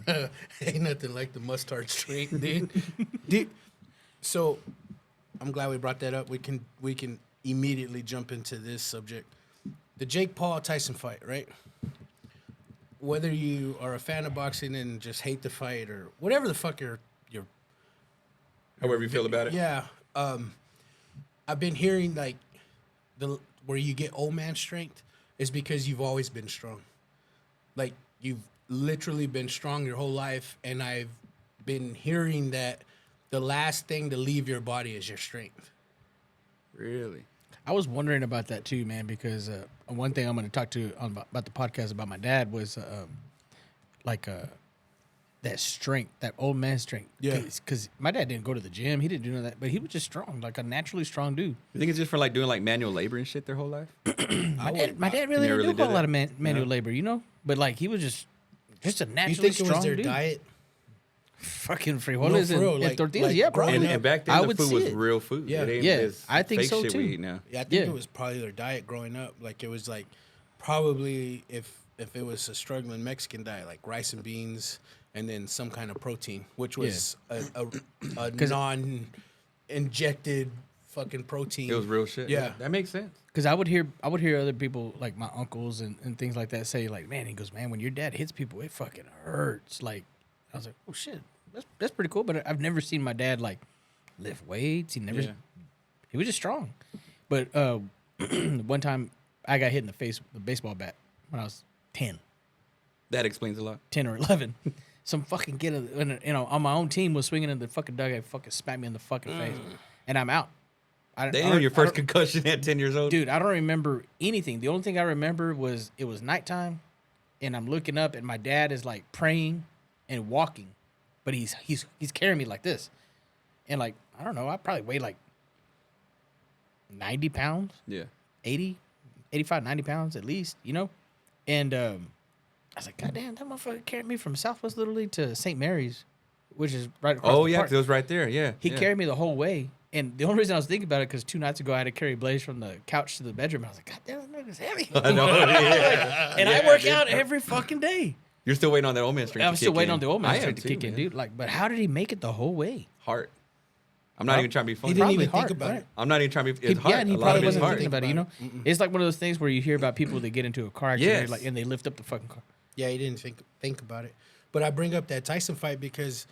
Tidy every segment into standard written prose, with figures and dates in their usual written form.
Ain't nothing like the mustard strength, dude. So, I'm glad we brought that up. We can immediately jump into this subject. The Jake Paul Tyson fight, right? Whether you are a fan of boxing and just hate the fight or whatever the fuck you're however you feel about it. Yeah. I've been hearing like where you get old man strength is because you've always been strong. Like you've literally been strong your whole life, and I've been hearing that the last thing to leave your body is your strength. Really? I was wondering about that too, man, because one thing I'm going to talk to about the podcast about my dad was that strength, that old man strength. Yeah. Because my dad didn't go to the gym. He didn't do none of that, but he was just strong, like a naturally strong dude. You think it's just for like doing like manual labor and shit their whole life? My dad really didn't do a whole lot of manual Yeah. labor, you know? But like he was just a You naturally think it was strong their dude. diet? Fucking frijoles for real, and like- tortillas, like yeah, bro. growing And back then I the would food see was it. real food. Yeah. It ain't Yeah, this I think fake so, shit too. we eat now. Yeah, I think Yeah. it was probably their diet growing up. Like it was like probably if it was a struggling Mexican diet, like rice and beans, and then some kind of protein, which was a non-injected fucking protein. It was real shit. Yeah. That makes sense. Because I would hear other people like my uncles and things like that say like, man, he goes, man, when your dad hits people, it fucking hurts. Like I was like, oh shit, that's pretty cool. But I've never seen my dad like lift weights. He never. Yeah. He was just strong. But one time I got hit in the face with a baseball bat when I was 10 That explains a lot. or 11. Some fucking kid, on my own team was swinging in the fucking dugout, fucking smacked me in the fucking face, and I'm out. Damn, your first concussion at 10 years old? Dude, I don't remember anything. The only thing I remember was it was nighttime, and I'm looking up, and my dad is like praying and walking, but he's carrying me like this, and like I don't know, I probably weighed like 90 pounds, Yeah. 80, 85, 90 pounds at least, you know, and I was like, God damn, that motherfucker carried me from Southwest Little League to St. Mary's, which is right across. Oh, the yeah, park. because it was right there. Yeah. He yeah. carried me the whole way. And the only reason I was thinking about it because 2 nights ago I had to carry Blaze from the couch to the bedroom. I was like, God damn, that nigga's heavy. I know. Yeah. And I work out every fucking day. You're still waiting on that old man strength I'm to still kick waiting in. on the old I man am strength to too, kick in, man. dude. Like, but how did he make it the whole way? Heart. I'm not even trying to be funny. He didn't even Probably think hard, about right? it. I'm not even trying to be. It's Yeah, hard. and he A lot probably of it's wasn't hard. thinking about it, you know? It's like one of those things where you hear about people that get into a car accident Yes. and they lift up the fucking car. Yeah, he didn't think about it. But I bring up that Tyson fight because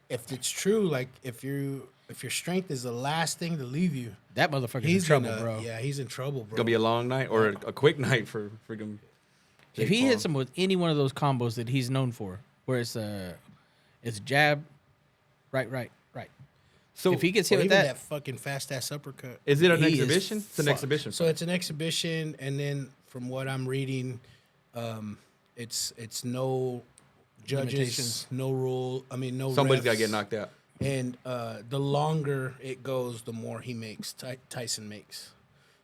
if it's true, like if your strength is the last thing to leave you, That motherfucker's he's in trouble, gonna, bro. Yeah, he's in trouble, bro. It's going to be a long night or a quick night for freaking. If he hits him with any one of those combos that he's known for, where it's jab, right. So If he gets Or hit with even that, that fucking fast ass uppercut. is it an he is exhibition? It's an fucked. exhibition. So it's an exhibition, and then from what I'm reading, it's no judges, Limitations. no rule. I mean, no. Somebody's refs. got to get knocked out. And the longer it goes, the more he makes. Tyson makes.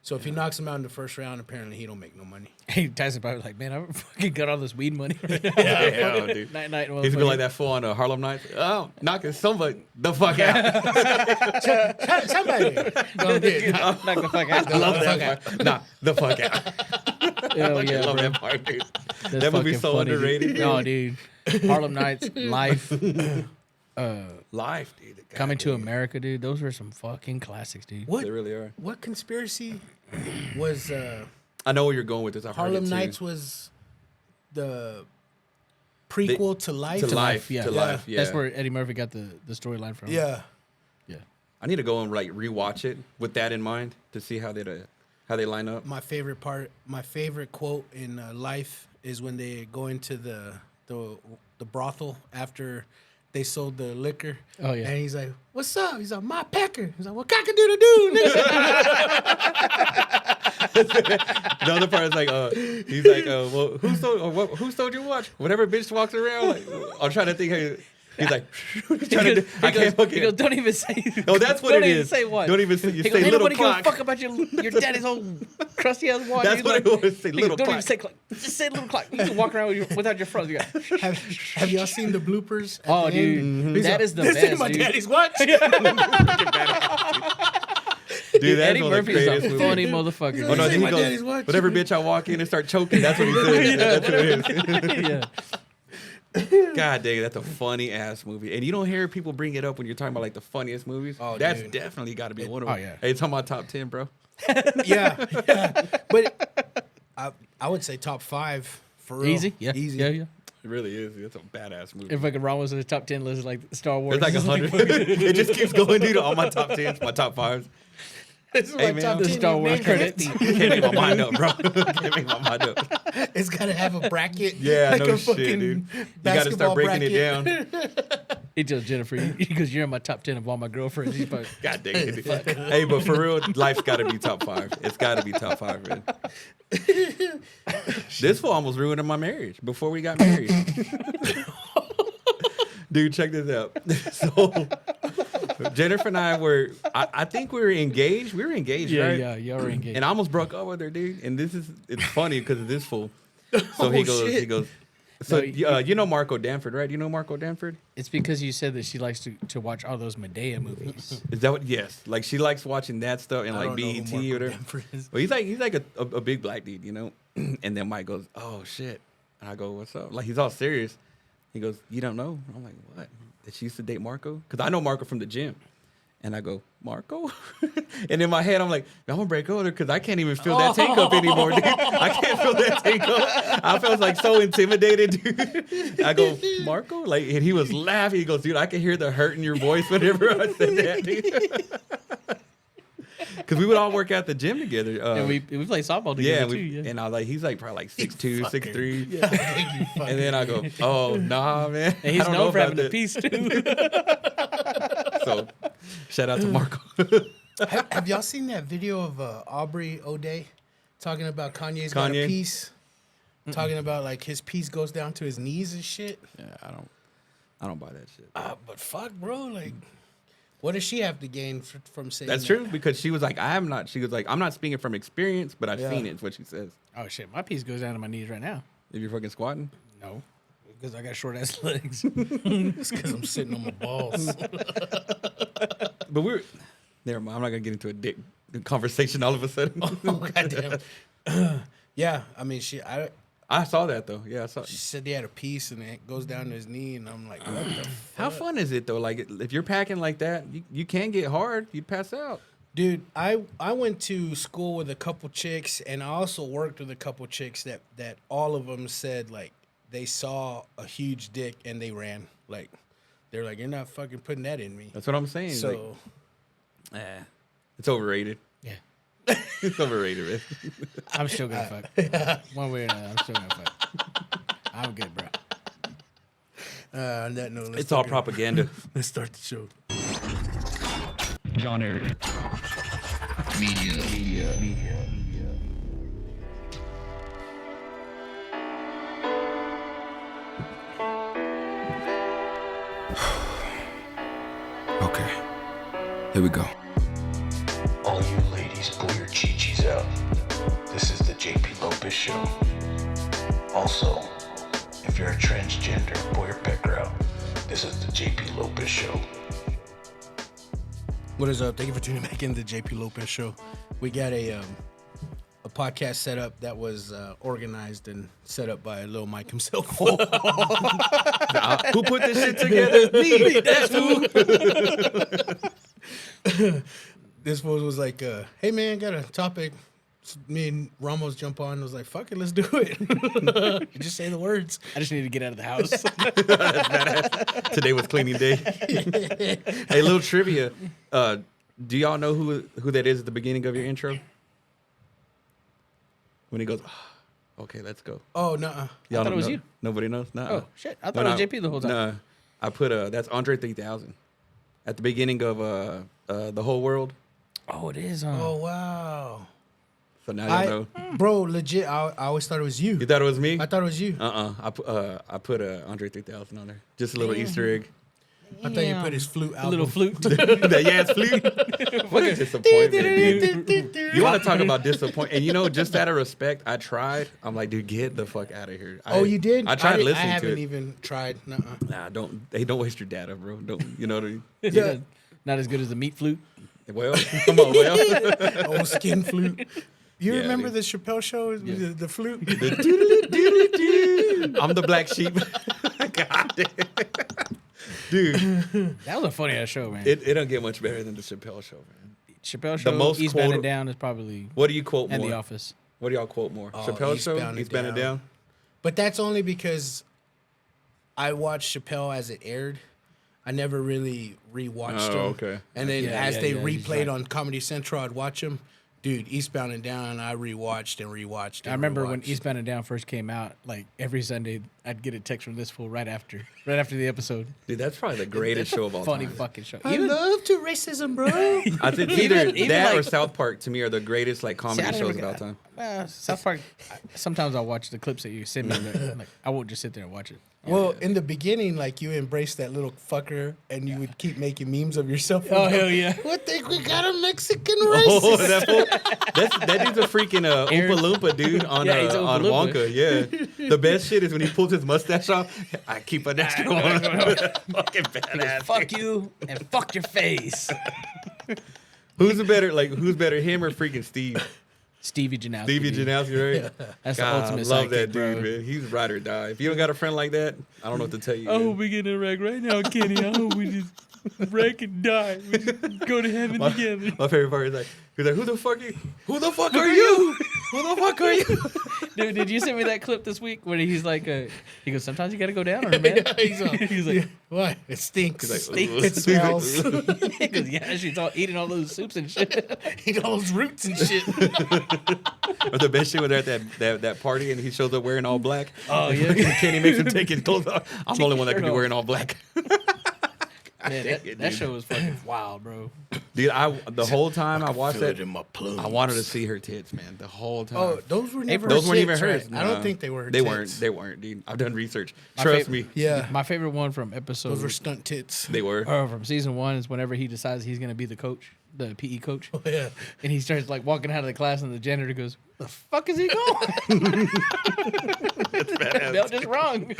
So if he knocks him out in the first round, apparently he don't make no money. hey, Tyson probably like, man, I fucking got all this weed money. Yeah, dude. Night, He's gonna be like that fool on Harlem Nights. Oh, knocking somebody the fuck out. Somebody, go get Knock the fuck out. I love that part. Knock the fuck out. Hell I yeah, love bro. that part, dude. That's That movie's fucking so funny, underrated. Dude. No, dude. Harlem Nights, Life, Life, dude. Coming to America, dude. Those are some fucking classics, dude. What? They really are. What conspiracy was I know where you're going with this. I've heard Harlem it too. Nights was the prequel to Life? To Life. Yeah. To Life. Yeah. That's where Eddie Murphy got the storyline from. Yeah. Yeah. I need to go and like rewatch it with that in mind to see how they line up. My favorite quote in Life is when they go into the brothel after they sold the liquor. Oh, yeah. And he's like, "What's up?" He's like, "My pecker." He's like, "Well, cock-a-doodle-doo, nigga." The other part is like, he's like, well, who stole your watch? Whatever bitch walks around, like, I'm trying to think. He's like, he's trying to do, I can't fucking. He goes, don't even say. Oh, that's what don't it even is. say what. Don't even say. You He say goes, little nobody give a clock. fuck about your daddy's old crusty ass watch. That's He's what like, it was. Say he little goes, don't even clock. say clock. Just say little clock. You can walk around without your froze. You got. have y'all seen the bloopers? At Oh, the dude, end? He's that like, is the "This best, ain't my dude." daddy's watch. Dude, that's Eddie one of the Murphy's greatest a movies. funny motherfucker. Oh no, This then ain't he my daddy's goes, watch. whatever bitch I walk in and start choking, that's what he says. That's what it is. yeah. God dang, that's a funny ass movie. And you don't hear people bring it up when you're talking about like the funniest movies. Oh, that's dude. definitely got to be one of them. Oh, yeah. Hey, it's on my top 10, bro. Yeah. But I would say top 5 for real. Easy. Yeah. Easy. Yeah. Yeah. It really is. It's a badass movie. If fucking Ron was in the top 10 list, like Star Wars. It's like 100. It just keeps going, dude. All my top 10s, my top 5s. This is Hey, my man. top The 10. Star you Wars named credits. 50. Can't make my mind up, bro. Can't make my mind up. It's got to have a bracket. Yeah, like no a shit, fucking dude. You got to basketball start breaking bracket. it down. He tells Jennifer, because you're in my top 10 of all my girlfriends. He's like, God dang it. Hey, but for real, life's got to be top 5. It's got to be top 5, man. This fool almost ruined my marriage before we got married. Dude, check this out. So, Jennifer and I were, I think we were engaged. We were engaged, yeah, right? yeah, y'all were engaged. And I almost broke up with her, dude. And it's funny because of this fool. So Oh, he goes, shit. so No, you know Marco Danford, right? You know Marco Danford? It's because you said that she likes to watch all those Medea movies. Is that what? Yes. Like she likes watching that stuff and I like don't know who BET Marco or whatever. Danford is. Well, he's like a big black dude, you know. And then Mike goes, "Oh shit," and I go, "What's up?" Like he's all serious. He goes, "You don't know?" I'm like, "What?" That she used to date Marco? Because I know Marco from the gym. And I go, "Marco?" And in my head, I'm like, "I'm gonna break over because I can't even feel that tank up anymore, dude. I can't feel that tank up." I felt like so intimidated, dude. I go, "Marco?" Like, and he was laughing. He goes, "Dude, I can hear the hurt in your voice whenever I said that, dude." Because we would all work out the gym together. And we played softball together Yeah, too. Yeah. and I was like, he's like probably like 6'2", 6'3". You fucking- And then I go, "Oh, nah, man." And he's I don't known know for about having a that. piece too. So, shout out to Marco. have y'all seen that video of Aubrey O'Day talking about Kanye's got a Kanye? piece? Talking about like his piece goes down to his knees and shit. Yeah, I don't buy that shit. But fuck, bro, like, what does she have to gain from saying That's that? true because she was like, She was like, "I'm not speaking from experience, but I've Yeah. seen it." Is what she says. Oh shit, my piece goes down to my knees right now. If you're fucking squatting, No, because I got short ass legs. It's because I'm sitting on my balls. but we're never mind. I'm not gonna get into a dick conversation all of a sudden. Oh, goddamn. Yeah, I mean, I saw that though. Yeah, I saw. she said he had a piece and it goes down to his knee, and I'm like, what the How fun is it though? Like if you're packing like that, you can get hard. You'd pass out. Dude, I went to school with a couple chicks, and I also worked with a couple chicks that all of them said like they saw a huge dick and they ran. Like they're like, "You're not fucking putting that in me." That's what I'm saying. So It's overrated. Yeah, It's overrated, man. I'm still gonna fuck. One way or another, I'm still gonna fuck. I'm good, bro. on that note, It's all propaganda. Let's start the show. Genre. Media. Okay, here we go. All you ladies, pull your chi-chis out. This is the JP Lopez Show. Also, if you're a transgender, pull your pecker out. This is the JP Lopez Show. What is up? Thank you for tuning back in to the JP Lopez Show. We got a podcast set up that was organized and set up by Lil Mike himself. Who put this shit together? Me. That's who. This fool was like, "Hey man, got a topic." Me and Ramos jump on and was like, "Fuck it, let's do it." You just say the words. I just need to get out of the house. Today was cleaning day. Hey, little trivia. Do y'all know who that is at the beginning of your intro? When he goes, "Okay, let's go." Oh no, Y'all thought don't it was know? you. Nobody knows? No. Oh shit, I thought it was JP the whole time. No, I put that's Andre 3000 at the beginning of The Whole World. Oh, it is. oh wow. So now you know. Bro, legit. I always thought it was you. You thought it was me? I thought it was you. I put Andre 3000 on there. Just a little Easter egg. I thought you put his flute A album. little flute. That yes flute. What a disappointment, dude. You want to talk about disappointment? And you know, just out of respect, I tried. I'm like, dude, get the fuck out of here. Oh, you did? I tried didn't- listening I to haven't it. even tried. Nuh-uh. Nah, don't waste your data, bro. Don't. You know what I mean? Yeah. Not as good as the meat flute. Well, come on, well. Old skin flute. You Yeah, remember dude. the Chappelle show? The flute? I'm the black sheep. God damn. Dude, That was a funny ass show, man. it don't get much better than the Chappelle show, man. Chappelle show, most Eastbound quote- and Down is probably, What do you quote and more? The Office. What do y'all quote more? Oh, Chappelle show, Eastbound and Eastbound and Down. Down. But that's only because I watched Chappelle as it aired. I never really rewatched Oh, them. okay. And then Yeah, as yeah, they yeah, he's replayed right. on Comedy Central, I'd watch them. Dude, Eastbound and Down, I rewatched and rewatched. And I remember when rewatched. Eastbound and Down first came out, like every Sunday, I'd get a text from this fool right after the episode. Dude, that's probably the greatest show of all Funny time. fucking show. I love to racism, bro. I think either even that or like- South Park to me are the greatest like See, comedy I shows never- of all time. Well, South Park. Sometimes I'll watch the clips that you send me. But, like, I won't just sit there and watch it. Well, in the beginning, like you embraced that little fucker, and you would keep making memes of yourself. Oh, hell yeah. What think we got a Mexican racist? Oh, that fool, that dude's a freaking Aaron- Oompa Loompa dude on Yeah, he's on Oompa Loompa. Wonka. Yeah, the best shit is when he pulls his mustache off. I keep an extra one. Fucking badass. Fuck you and fuck your face. Who's better, him or freaking Steve? Stevie Janowski. Stevie dude. Janowski, right? That's God, the ultimate I love sidekick, that bro. dude, man. He's ride or die. If you don't got a friend like that, I don't know what to tell you. I man. hope we get in a wreck right now, Kenny. I hope we just wreck and die. We just go to heaven together. My favorite part is he's like, who the fuck are you? Who the fuck are you? Who the fuck are you? Dude, did you send me that clip this week where he's like, he goes, sometimes you got to go down on her, man. He's all, He's like, what? It stinks. He's like, It smells. he goes, yeah, she's all eating all those soups and shit. Eat all those roots and shit. Or the best shit when they're at that party and he shows up wearing all black. Oh, yeah. Kenny makes him take his clothes off. I'm the only one that could be shirt off. wearing all black. Man, dang it, that dude. show was fucking wild, bro. Dude, the whole time I watched Feel that, it in my plums. I wanted to see her tits, man. The whole time. Oh, those were never. Those weren't even tits, hers. right? I don't Nah. think they were. Her They tits. weren't, dude. I've done research. My Trust fav- me. Yeah, My favorite one from episode those were stunt tits. They were. from season 1 is whenever he decides he's going to be the coach, the PE coach. Oh, yeah. And he starts like walking out of the class and the janitor goes, the fuck is he going? Belt just wrong.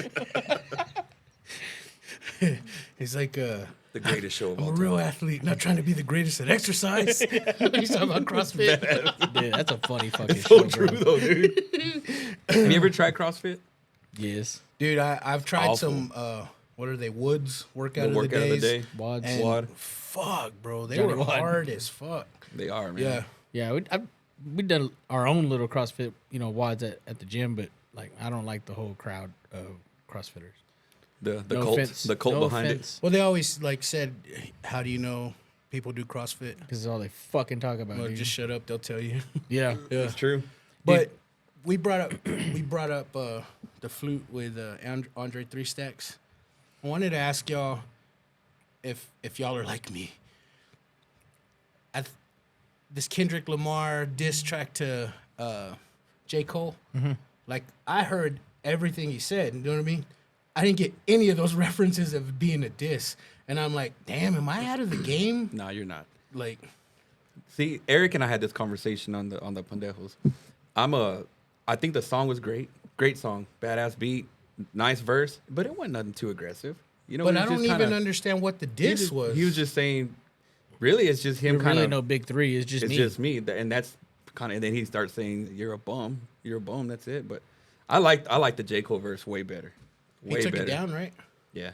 He's like, The greatest show of I'm all a time. real athlete, not trying to be the greatest at exercise. He's talking about CrossFit. Dude, that's a funny fucking So show, true bro. though, dude. Have you ever tried CrossFit? Yes. Dude, I've tried Awful. some. What are they? Woods workout The of workout the of the days. day. Wads. And Wad. fuck, bro, they Johnny were Wad. hard as fuck. They are, man. Yeah. Yeah, we've done our own little CrossFit, wads at the gym, but like I don't like the whole crowd of CrossFitters. The No cult, offense. the cult No behind offense. Well, they always like said, "How do you know people do CrossFit?" Because it's all they fucking talk about. Well, dude. just shut up. They'll tell you. yeah. it. It's true. But we brought up the flute with Andre Three Stacks. I wanted to ask y'all if y'all are like me. This Kendrick Lamar diss track to J. Cole. Like I heard everything he said. You know what I mean? I didn't get any of those references of being a diss, and I'm like, damn, am I out of the game? No, you're not. Like, See, Eric and I had this conversation on the Pendejos. I think the song was great. Great song. Badass beat. Nice verse. But it wasn't nothing too aggressive. You know, but he I was don't just even kinda- understand what the he diss just- was. He was just saying, really, it's just him You're kind really of. no big three. It's just It's me. just me. And that's kind of. And then he starts saying, "You're a bum. You're a bum." That's it. But I like the J. Cole verse way better. he Way took better. it down, right? Yeah.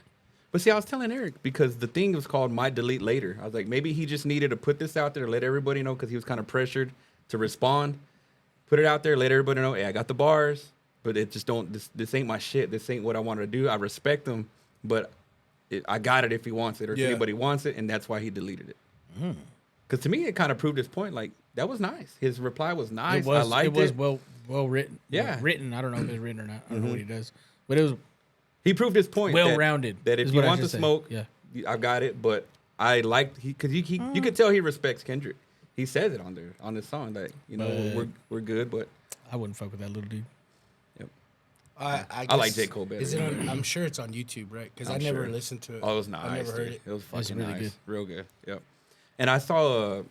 But see, I was telling Eric because the thing was called Might Delete Later. I was like, maybe he just needed to put this out there to let everybody know because he was kind of pressured to respond. Put it out there, let everybody know, hey, I got the bars, but it just don't, this ain't my shit. This ain't what I wanted to do. I respect him, but I got it if he wants it or Yeah. if anybody wants it, and that's why he deleted it. Because to me, it kind of proved his point. Like, that was nice. His reply was nice. I liked it. It was well written. Yeah. Written. I don't know if it's written or not. I don't know what he does. But it was He proved his point. well-rounded, That if is you what I want the should say. smoke, Yeah. I got it. But I liked because you could tell he respects Kendrick. He says it on this song that we're good, but I wouldn't fuck with that little dude. yep. I I like guess- J. Cole better. Is it on, I'm sure it's on YouTube, right? Because I I'm never sure. listened to it. Oh, it was nice. I never heard dude. it. It was It's fucking really nice, good. real good. Yep. And I saw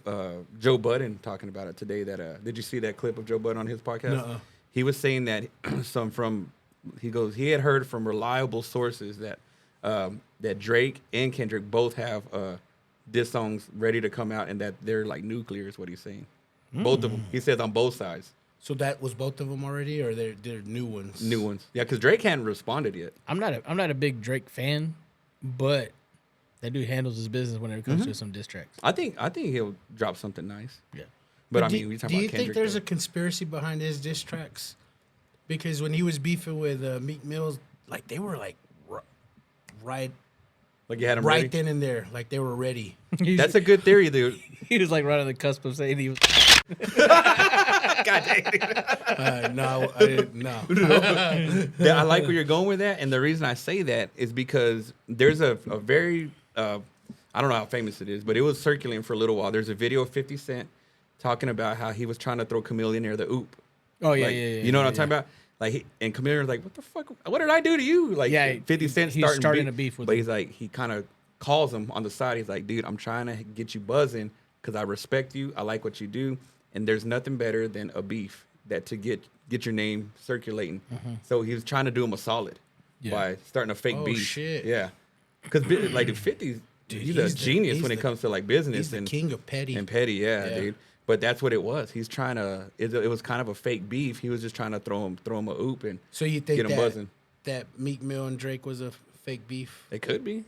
Joe Budden talking about it today. That did you see that clip of Joe Budden on his podcast? Nuh-uh. He was saying that he had heard from reliable sources that that Drake and Kendrick both have diss songs ready to come out, and that they're like nuclear is what he's saying. Both of them. He says on both sides. So that was both of them already, or they're new ones? New ones. Yeah, because Drake hadn't responded yet. I'm not a big Drake fan, but that dude handles his business whenever it comes to some diss tracks. I think he'll drop something nice. Yeah. But I do, mean, we do talking you about Kendrick. think there's though. a conspiracy behind his diss tracks? Because when he was beefing with Meek Mills, like they were like right Like you had him ready? then and there, like they were ready. That's a good theory, dude. He was like right on the cusp of saying he was. God dang it. No, I didn't. No. Yeah, I like where you're going with that, and the reason I say that is because there's a very I don't know how famous it is, but it was circulating for a little while. There's a video of 50 Cent talking about how he was trying to throw Chameleon near the oop. Oh yeah, Like, yeah. You know what I'm talking about? Like, and Chameleon's like, "What the fuck? What did I do to you?" Like, Yeah, 50 Cent he's starting a beef with but him. he's like, he kind of calls him on the side. He's like, "Dude, I'm trying to get you buzzing because I respect you. I like what you do, and there's nothing better than a beef that to get your name circulating." So he was trying to do him a solid by starting a fake Oh, beef. shit. Yeah, because like the 50s, he's a genius when it comes to like business He's the and king of petty. and petty. Yeah, Yeah. dude. But that's what it was. He's trying to. It was kind of a fake beef. He was just trying to throw him a oop and So you think get him buzzing. that Meek Mill and Drake was a fake beef? It could be.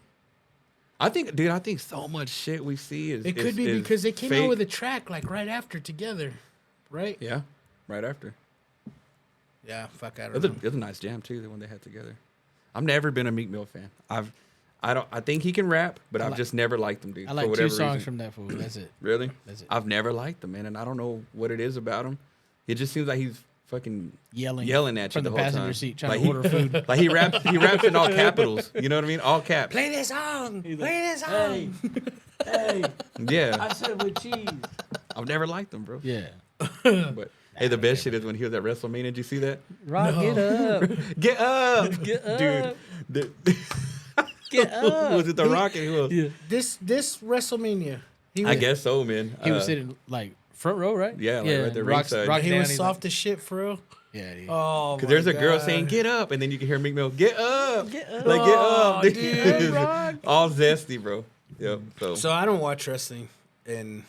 I think, dude. I think so much shit we see is. It could be is because they came fake. out with a track like right after together, right? Yeah, right after. Yeah, fuck, I It don't was, know. it was a nice jam too. The one they had together. I've never been a Meek Mill fan. I think he can rap, but I've just never liked him, dude. I like for whatever two songs reason. from that fool. That's it. Really? That's it. I've never liked him, man, and I don't know what it is about him. It just seems like he's fucking Yelling at you from the the whole passenger time. seat trying like to order food. Like he raps in all capitals. You know what I mean? All caps. Play this song. Play this song. Hey, Yeah, said with cheese. I've never liked him, bro. Yeah. But hey, the best shit is when he was at WrestleMania. Did you see that? Rock it up. Get up, Get up. dude. Get up. Was it the Rock? And who else? Yeah. This WrestleMania, he I was, guess so, man. He was sitting like front row, right? yeah, like right there Rock's, ringside. Rock he down, was he's soft as shit for real. Like, yeah, dude. Oh, Because there's a girl God. saying "Get up," and then you can hear Meek Mill "Get up, Get up. like get up, Oh, dude." dude, Rock. All zesty, bro. Yep. So, So I don't watch wrestling, and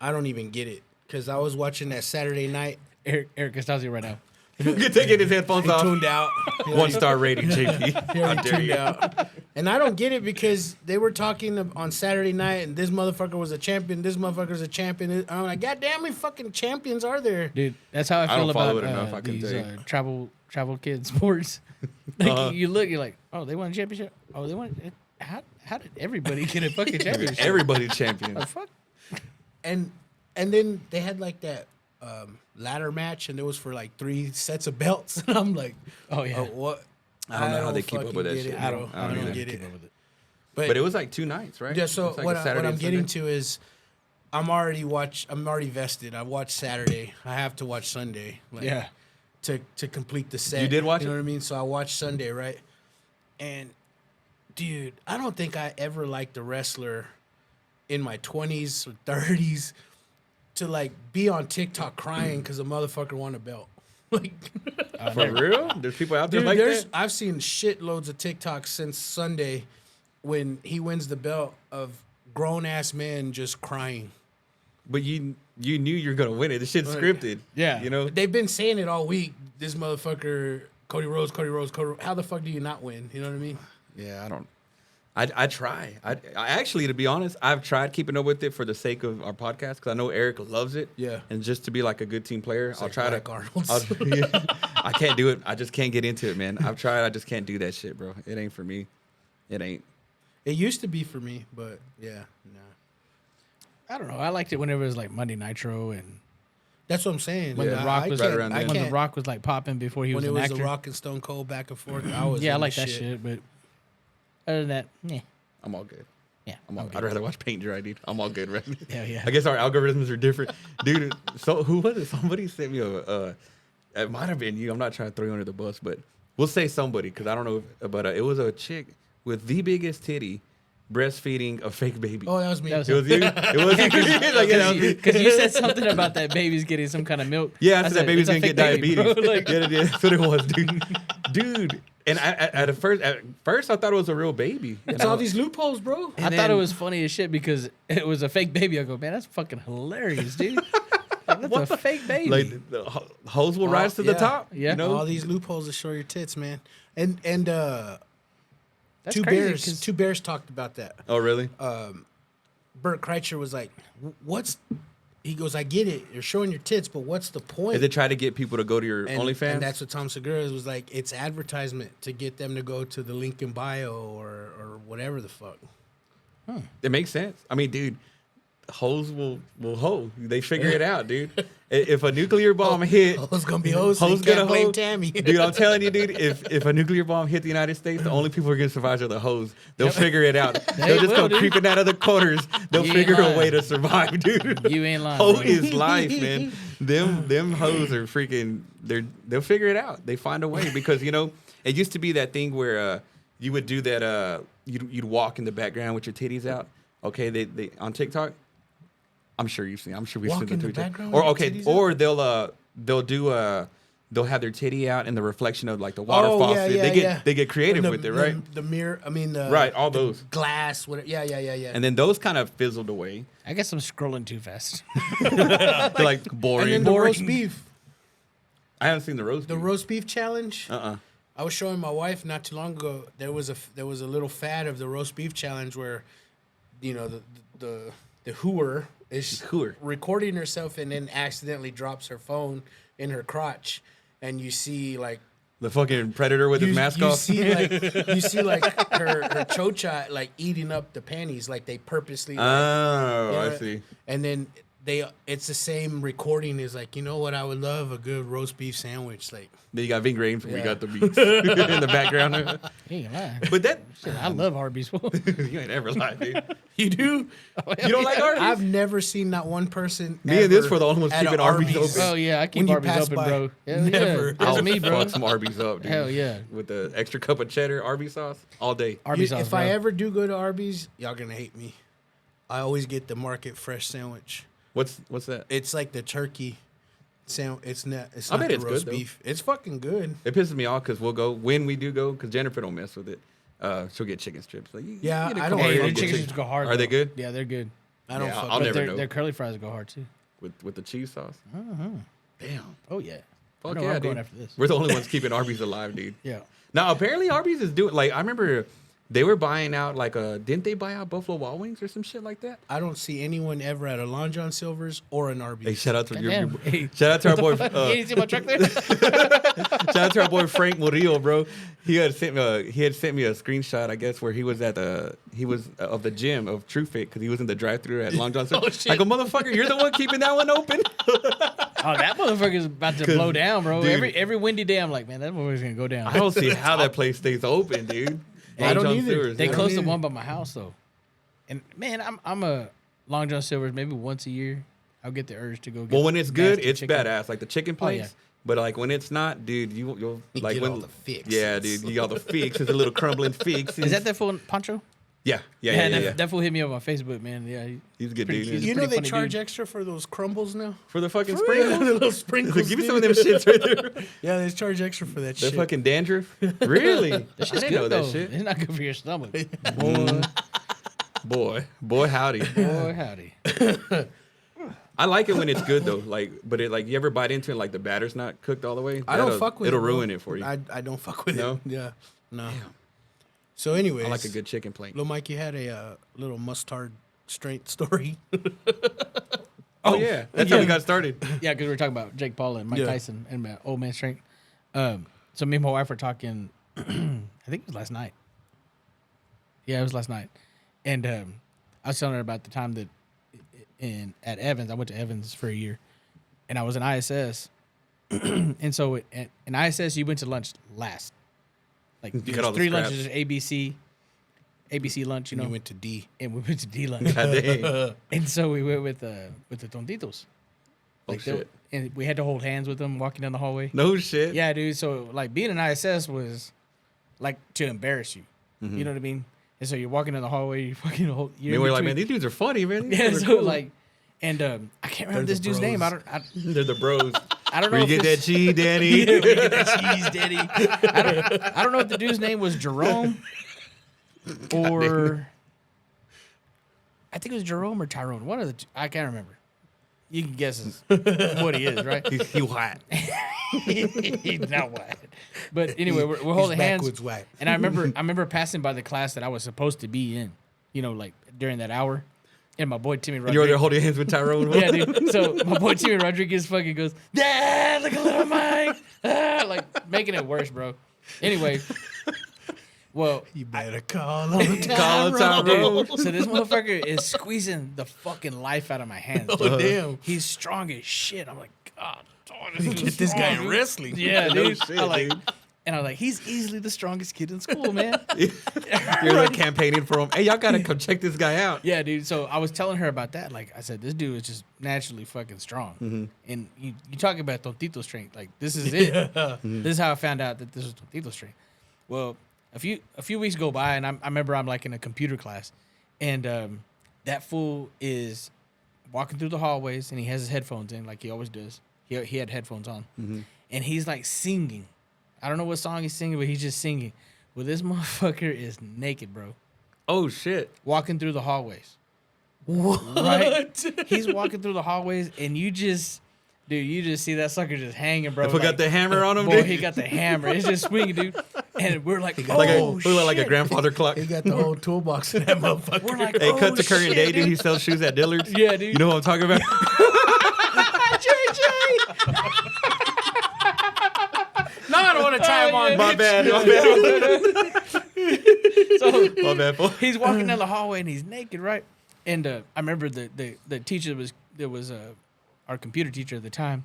I don't even get it because I was watching that Saturday night. Eric Costanzo right now. you're taking his headphones He off. tuned out. 1-star rating, JP. He How already dare tuned you? out. And I don't get it because they were talking on Saturday night, and this motherfucker was a champion. This motherfucker's a champion. I'm like, God damn, how many fucking champions are there? Dude, that's how I don't feel follow about it enough, I can these tell you. travel kid sports. Like you look, you're like, oh, they won a championship. Oh, they won. How did everybody get a fucking championship? Everybody's champion. The fuck? And then they had like that ladder match, and it was for like 3 sets of belts. And I'm like, Oh yeah. what? I don't know how they keep up fucking with that get shit. it, I bro. don't. I don't either. get it. Keep up with it. But it was like 2 nights, right? Yeah, so It's like what a Saturday I'm and getting Sunday. to is I'm already vested. I watched Saturday. I have to watch Sunday. Like, Yeah. To complete the set. You did watch You know it? what I mean? So I watched Sunday, right? And dude, I don't think I ever liked a wrestler in my 20s or 30s to like be on TikTok crying because a motherfucker won a belt. Like, For real? There's people out there dude, like that? I've seen shitloads of TikToks since Sunday when he wins the belt of grown ass men just crying. But you knew you were gonna win it. The shit's scripted. Yeah. You know? They've been saying it all week. This motherfucker, Cody Rhodes. How the fuck do you not win? You know what I mean? Yeah, I don't. I try. I actually, to be honest, I've tried keeping up with it for the sake of our podcast because I know Eric loves it. Yeah. And just to be like a good team player, I'll like try Black to. Arnold's. I can't do it. I just can't get into it, man. I've tried. I just can't do that shit, bro. It ain't for me. It ain't. It used to be for me, but yeah, no. I don't know. I liked it whenever it was like Monday Nitro and That's what I'm saying. when Yeah, the Rock was right around I then. when the can't- Rock was like popping before he when was it an was actor. the Rock and Stone Cold back and forth. I was Yeah, I in like the that shit, but other than that, yeah, I'm all good. yeah. I'd rather watch paint dry, dude. I'm all good, right? Hell yeah. I guess our algorithms are different, dude. So who was it? Somebody sent me it might have been you. I'm not trying to throw you under the bus, but we'll say somebody because I don't know. But it was a chick with the biggest titty breastfeeding a fake baby. Oh, that was me. That was It was you. It was you. Like, you know, Because you said something about that baby's getting some kind of milk. yeah, I said that baby's "It's a gonna get fake baby, diabetes. bro." Like, Yeah, that's what it was, dude. Dude, and at first I thought it was a real baby. It's all these loopholes, bro. I thought it was funny as shit because it was a fake baby. I go, man, that's fucking hilarious, dude. Like, That's a fake baby. Like the hoes will rise to the yeah. top. Yeah. You know? All these loopholes to show your tits, man. And That's Two crazy, Bears 'cause- Two Bears talked about that. Oh, really? Bert Kreischer was like, "What's?" He goes, "I get it. You're showing your tits, but what's the point?" Is it try to get people to go to your and, OnlyFans? and that's what Tom Segura was like. It's advertisement to get them to go to the link in bio or whatever the fuck. It makes sense. I mean, dude, hoes will hoe. They figure it out, dude. If a nuclear bomb hit, Hoes gonna be hoes. hoes You can't gonna blame hoe. Tammy. Dude, I'm telling you, dude, if a nuclear bomb hit the United States, the only people who are gonna survive are the hoes. They'll figure it out. They'll just will, come dude. creeping out of the corners. They'll You ain't figure a lying. way to survive, dude. You ain't lying, Hoe bro. is life, man. Them hoes are freaking. They'll figure it out. They find a way because it used to be that thing where you would do that. You'd walk in the background with your titties out. Okay, they on TikTok. I'm sure you've seen. I'm sure we've Walk seen in the the Twitter. background Or with your okay, titties or they'll do they'll have their titty out in the reflection of like the water faucet. They get creative with it, right? The mirror. I mean, Right, all the those. glass. Whatever. Yeah. And then those kind of fizzled away. I guess I'm scrolling too fast. They're like boring. and then the roast beef. I haven't seen the roast. The roast beef challenge. Uh-uh. I was showing my wife not too long ago. There was a little fad of the roast beef challenge where, the hooer is Hooer. recording herself and then accidentally drops her phone in her crotch, and you see like The fucking predator with his mask off. See like her chocha like eating up the panties, like they purposely. Like, Oh, you know, I see. And then it's the same recording is like, you know what, I would love a good roast beef sandwich, like. Then you got Ving Rhames. We Yeah. got the beats in the background. You ain't lying. But that Shit, I love Arby's. you ain't ever lied, dude. You do? You don't like Arby's? I've never seen not one person. Me and this ever for the only ones at a keeping Arby's open. Oh yeah, I keep When you Arby's pass open, by. bro. Hell Never. yeah, that's I'll me, bro. fuck some Arby's up, dude. Hell yeah. With the extra cup of cheddar, Arby's sauce, all day. Arby's sauce, If bro. I ever do go to Arby's, y'all gonna hate me. I always get the Market Fresh sandwich. What's that? It's like the turkey sandwich. It's not I the bet it's roast good, though. beef. It's fucking good. It pisses me off because we'll go when we do go because Jennifer don't mess with it. She'll get chicken strips. Like, Yeah, get a I couple don't Hey, fuck the with chicken it. strips go hard. Are they though. good? Yeah, they're good. I don't Yeah, fuck I'll with never their, know. their curly fries go hard too. with the cheese sauce. Damn. Oh yeah. Fuck know yeah, I'm dude. going after this. We're the only ones keeping Arby's alive, dude. Yeah. Now apparently Arby's is doing like I remember they were buying out like didn't they buy out Buffalo Wild Wings or some shit like that? I don't see anyone ever at a Long John Silver's or an Arby's. Hey, shout out to Goddamn. Hey. shout out to our boy. You didn't see my truck there? Shout out to our boy Frank Murillo, bro. He had sent me a screenshot, I guess, where he was of the gym of True Fit because he was in the drive-thru at Long John Silver. shit. Like a motherfucker, you're the one keeping that one open. Oh, that motherfucker's about to blow down, bro. dude. Every windy day, I'm like, man, that motherfucker's gonna go down. I don't see how that place stays open, dude. I Long don't John either. Silver's, They man. closed the one by my house though, and man, I'm a Long John Silver's maybe once a year. I'll get the urge to go. Get Well, when it's good, nasty it's chicken. badass. Like the chicken Oh, plates. yeah. But like when it's not, dude, you'll You like get when all the fix. Yeah, dude, you got all the fix. It's a little crumbling fix. Is that full Pancho? Yeah. That fool hit me up on Facebook, man. Yeah, He's a good Pretty dude. cute. You know pretty they funny charge dude. extra for those crumbles now. For the fucking the sprinkles. little sprinkles. Give me some of dude. them shits right there. Yeah, they charge extra for that The shit. fucking dandruff. Really? that I shit's didn't good know though. that shit. It's not good for your stomach. Boy, howdy. Boy, howdy. I like it when it's good though. Like, but it like you ever bite into it like the batter's not cooked all the way. I don't fuck with It'll it. bro. ruin it for you. I don't fuck with No? it. Yeah. No. So, anyways, I like a good chicken plate. Little Mike, you had a little mustard straight story. Oh yeah, that's how we got started. Yeah, because we were talking about Jake Paul and Mike Yeah. Tyson and Old Man Strength. So me and my wife were talking. I think it was last night. Yeah, it was last night, and I was telling her about the time that at Evans, I went to Evans for a year, and I was in ISS, and so in ISS you went to lunch last, like You there's got all the 3 scraps. lunches, ABC lunch, you know, You went to D. and we went to D lunch, God dang. and so we went with the Tontitos. Oh Like shit. and we had to hold hands with them walking down the hallway. No shit. Yeah, dude. So like being an ISS was like to embarrass you. You know what I mean? And so you're walking down the hallway, you fucking hold. I mean, we're like, man, these dudes are funny, man. These yeah. dudes are So cool. like, and I can't remember They're this the dude's name. bros. they're the bros. I don't know. Where you if get that it's- cheese, Danny? Yeah, where you get that cheese, Daddy. I don't know if the dude's name was Jerome or I think it was Jerome or Tyrone. One of the two. I can't remember. you can guess what he is, right? He white. He's not white. But anyway, we're holding He's hands. backwards white. And I remember passing by the class that I was supposed to be in, you know, like during that hour. And my boy Timmy Rodriguez. You were there holding hands with Tyrone. Yeah, dude. So my boy Timmy Rodriguez fucking goes, Dad, look at little Mike. Like making it worse, bro. Anyway, well, You better call on Call Tyrone. dude, so this motherfucker is squeezing the fucking life out of my hands. Oh, dude. damn. He's strong as shit. I'm like, God, Get this guy in wrestling. Yeah, No dude. shit, I like, dude. and I'm like, he's easily the strongest kid in school, man. You're like campaigning for him. Hey, y'all gotta come check this guy out. Yeah, dude. So I was telling her about that. Like I said, this dude is just naturally fucking strong. Mm-hmm. And you talk about Tontito strength. Like this is it. Mm-hmm. This is how I found out that this was Tontito strength. Well, a few weeks go by, and I remember I'm like in a computer class, and that fool is walking through the hallways, and he has his headphones in, like he always does. He had headphones on, and he's like singing. I don't know what song he's singing, but he's just singing. Well, this motherfucker is naked, bro. Oh shit. Walking through the hallways. What? Right? He's walking through the hallways, and you just see that sucker just hanging, bro. If we got the hammer on him, boy, dude. he got the hammer. It's just swinging, dude. And we're like, like oh, a look like a shit. grandfather clock. He got the whole toolbox in that motherfucker. We're like, Hey, oh, cut to current shit, day, dude. dude. He sells shoes at Dillard's. Yeah, dude. You know what I'm talking about? No, I don't want to try him on. My bitch. bad. So My bad. Fool. he's walking down the hallway, and he's naked, right? And I remember the teacher was our computer teacher at the time.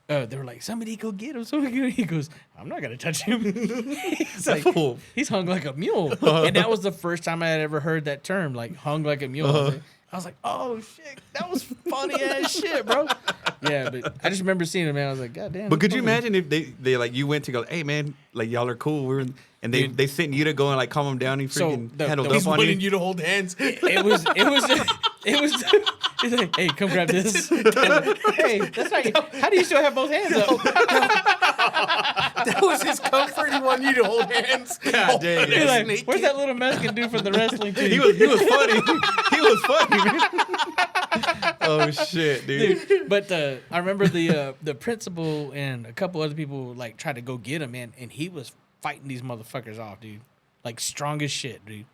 They were like, somebody go get him. Somebody. He goes, I'm not gonna touch him. He's like, Fool. he's hung like a mule, and that was the first time I had ever heard that term, like hung like a mule. I was like, oh shit, that was funny ass shit, bro. Yeah, but I just remember seeing it, man. I was like, God damn. But could you this motherfucker- imagine if they like you went to go, hey man, like y'all are cool, and they Dude. sent you to go and like calm them down and So, freaking the- handled the- up He's on wanting you. you to hold hands. It was. He's like, hey, come grab this. Hey, that's not. How do you still have both hands up? That was his comfort. He wanted you to hold hands. God dang He's it. like, where's that little Mexican dude from the wrestling team? He was funny. He was funny, man. Oh shit, dude. But I remember the principal and a couple other people like tried to go get him, man, and he was fighting these motherfuckers off, dude. Like strong as shit, dude.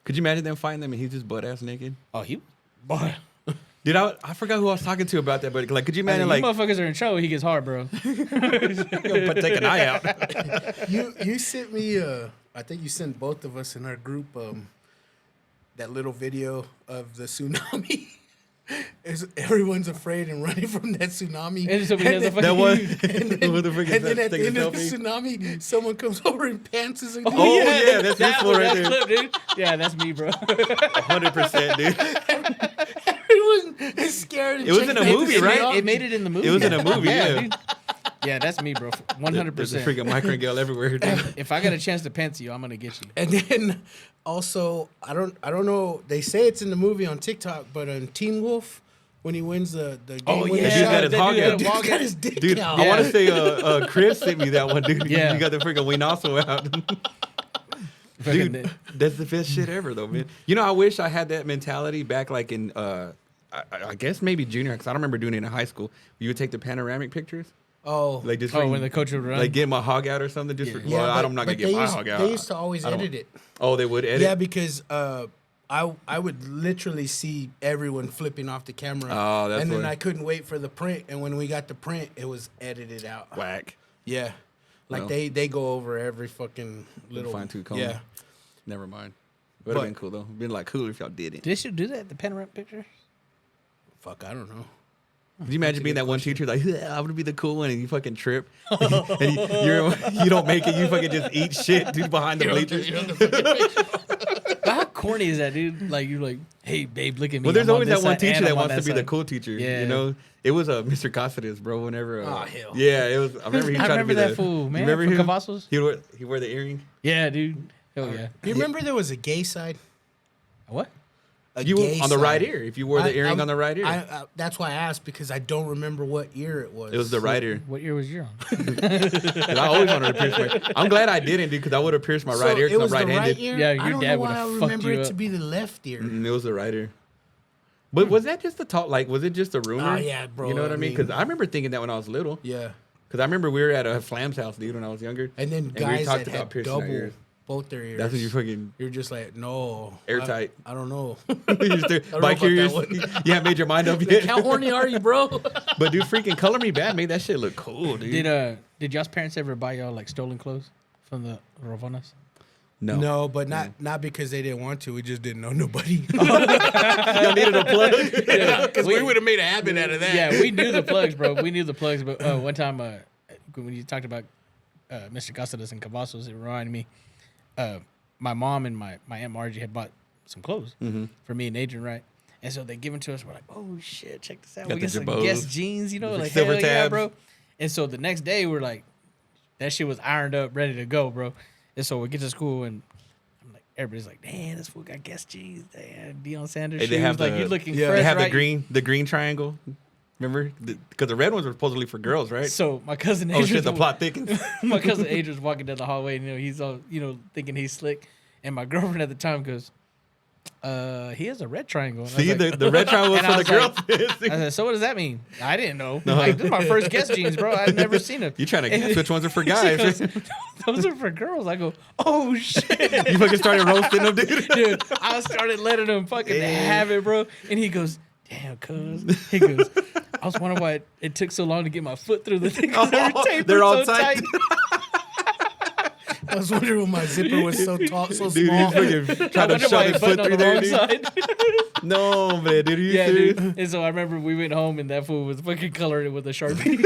Could you imagine them fighting them and he's just butt ass naked? Oh, boy. Dude, I forgot who I was talking to about that, but like, could you Man, imagine like, like motherfuckers are in trouble. He gets hard, bro. take an eye out? You sent me. I think you sent both of us in our group that little video of the tsunami. Everyone's afraid and running from that tsunami. And so he has a fucking That was and then, what the frick is and then that at the thing end of the selfie? tsunami, someone comes over and pants us. And Oh yeah, that's this one right there. Clip, dude. Yeah, that's me, bro. 100%, dude. everyone is scared. And It was in a checking movie, the right? tsunami. It made it in the movie. It was in a movie, yeah. dude. Yeah, that's me, bro. 100%. There's a freaking microgale everywhere, dude. If I got a chance to pants you, I'm gonna get you. And then also, I don't know. They say it's in the movie on TikTok, but on Teen Wolf, when he wins the game winning yeah. shot, Dude's got his hog out. dude's got his dick Dude, out. I want to say Chris sent me that one, dude. Yeah. You got the freaking Waynosso out. Dude, that's the best shit ever, though, man. You know, I wish I had that mentality back, like in, I guess maybe junior, because I don't remember doing it in high school. You would take the panoramic pictures, Oh, like just when the coach would run. like get my hog out or something. Just for, yeah, well, but- I'm not gonna but get they my used- hog out. They used to always I don't- edit it. Oh, they would edit. Yeah, because I would literally see everyone flipping off the camera. Oh, that's and then what- I couldn't wait for the print. And when we got the print, it was edited out. Whack. Yeah, like Well. they go over every fucking little fine-tooth comb. Yeah, Never mind. Would have But- been cool though. Been like cool if y'all didn't. Did you do that? The panoramic picture? fuck, I don't know. Could you imagine being that one teacher like, yeah, I'm gonna be the cool one, and you fucking trip, and you don't make it. You fucking just eat shit, dude, behind the bleachers. But how corny is that, dude? Like you're like, hey, babe, look at me. Well, there's I'm on always this that one side, teacher and that I'm on wants to be the side. cool teacher. Yeah. You know, it was Mr. Casares, bro. Whenever, Oh, hell. yeah, it was. I remember he I tried to be remember that the fool, man, You remember from him? Cavazos? He wore the earring. Yeah, dude. Hell yeah. You remember there was a gay side? What? A You gay on the right side. ear. If you wore the earring on the right ear, That's why I asked, because I don't remember what ear it was. it was the right ear. What year was you on? 'Cause I always wanted to pierce my. I'm glad I didn't, dude, because I would have pierced my So right ear it because was I'm the right-handed. right ear? Yeah, I your don't dad know why would've I fucked remember you it to up. be the left ear. It was the right ear. But was that just the talk? Like, was it just a rumor? Oh, yeah, bro, You know what I I mean? mean- Because I remember thinking that when I was little. Yeah. Because I remember we were at a Flam's house, dude, when I was younger. And then we guys talked that about had piercing our double ears. both their ears. That's when you fucking You're just like, no. airtight. I don't know. You just know by about curious, that one. you haven't made your mind up yet. How horny are you, bro? But dude, freaking Color Me Bad made that shit look cool, dude. Did y'all's parents ever buy y'all like stolen clothes from the Ravonas? No. No, but not because they didn't want to. We just didn't know nobody. Y'all needed a plug. Because we would have made a habit out of that. Yeah, we knew the plugs, bro. We knew the plugs. But one time, when you talked about Mr. Casadas and Cavazos, it reminded me. My mom and my Aunt Margie had bought some clothes for me and Adrian, right? And so they give them to us. We're like, oh shit, check this out. Got We the get some Jabos. Guess jeans, you know, The like silver hell yeah, tabs. bro. And so the next day we're like, that shit was ironed up, ready to go, bro. And so we get to school and I'm like, everybody's like, damn, this fool got Guess jeans. Damn, Deion Sanders Hey, shoes. they have like the- you're looking yeah, fresh, They have right? the green triangle. Remember? Because the red ones were supposedly for girls, right? So my cousin Oh Adrian, shit, the plot thickens. my cousin Adrian's walking down the hallway, and he's all thinking he's slick. And my girlfriend at the time goes, he has a red triangle. And I was See, like- the red triangle was And I for the was girls. I said, so what does that mean? I didn't know. Like, this is my first Guess jeans, bro. I've never seen them. You trying to guess which ones are for She guys? goes, those are for girls. I go, oh shit, You fucking started roasting them, dude. dude. I started letting him fucking have it, bro. And he goes, damn, cuz. He goes, I was wondering why it took so long to get my foot through the thing. 'Cause they were tapered They're all so tight. I was wondering why my zipper was so tall, so Dude, small. he's fucking I trying to wonder why shove he his buttoned foot on through the there, wrong dude. side. No, man, dude, are you Yeah, serious? dude. And so I remember we went home and that fool was fucking coloring it with a Sharpie.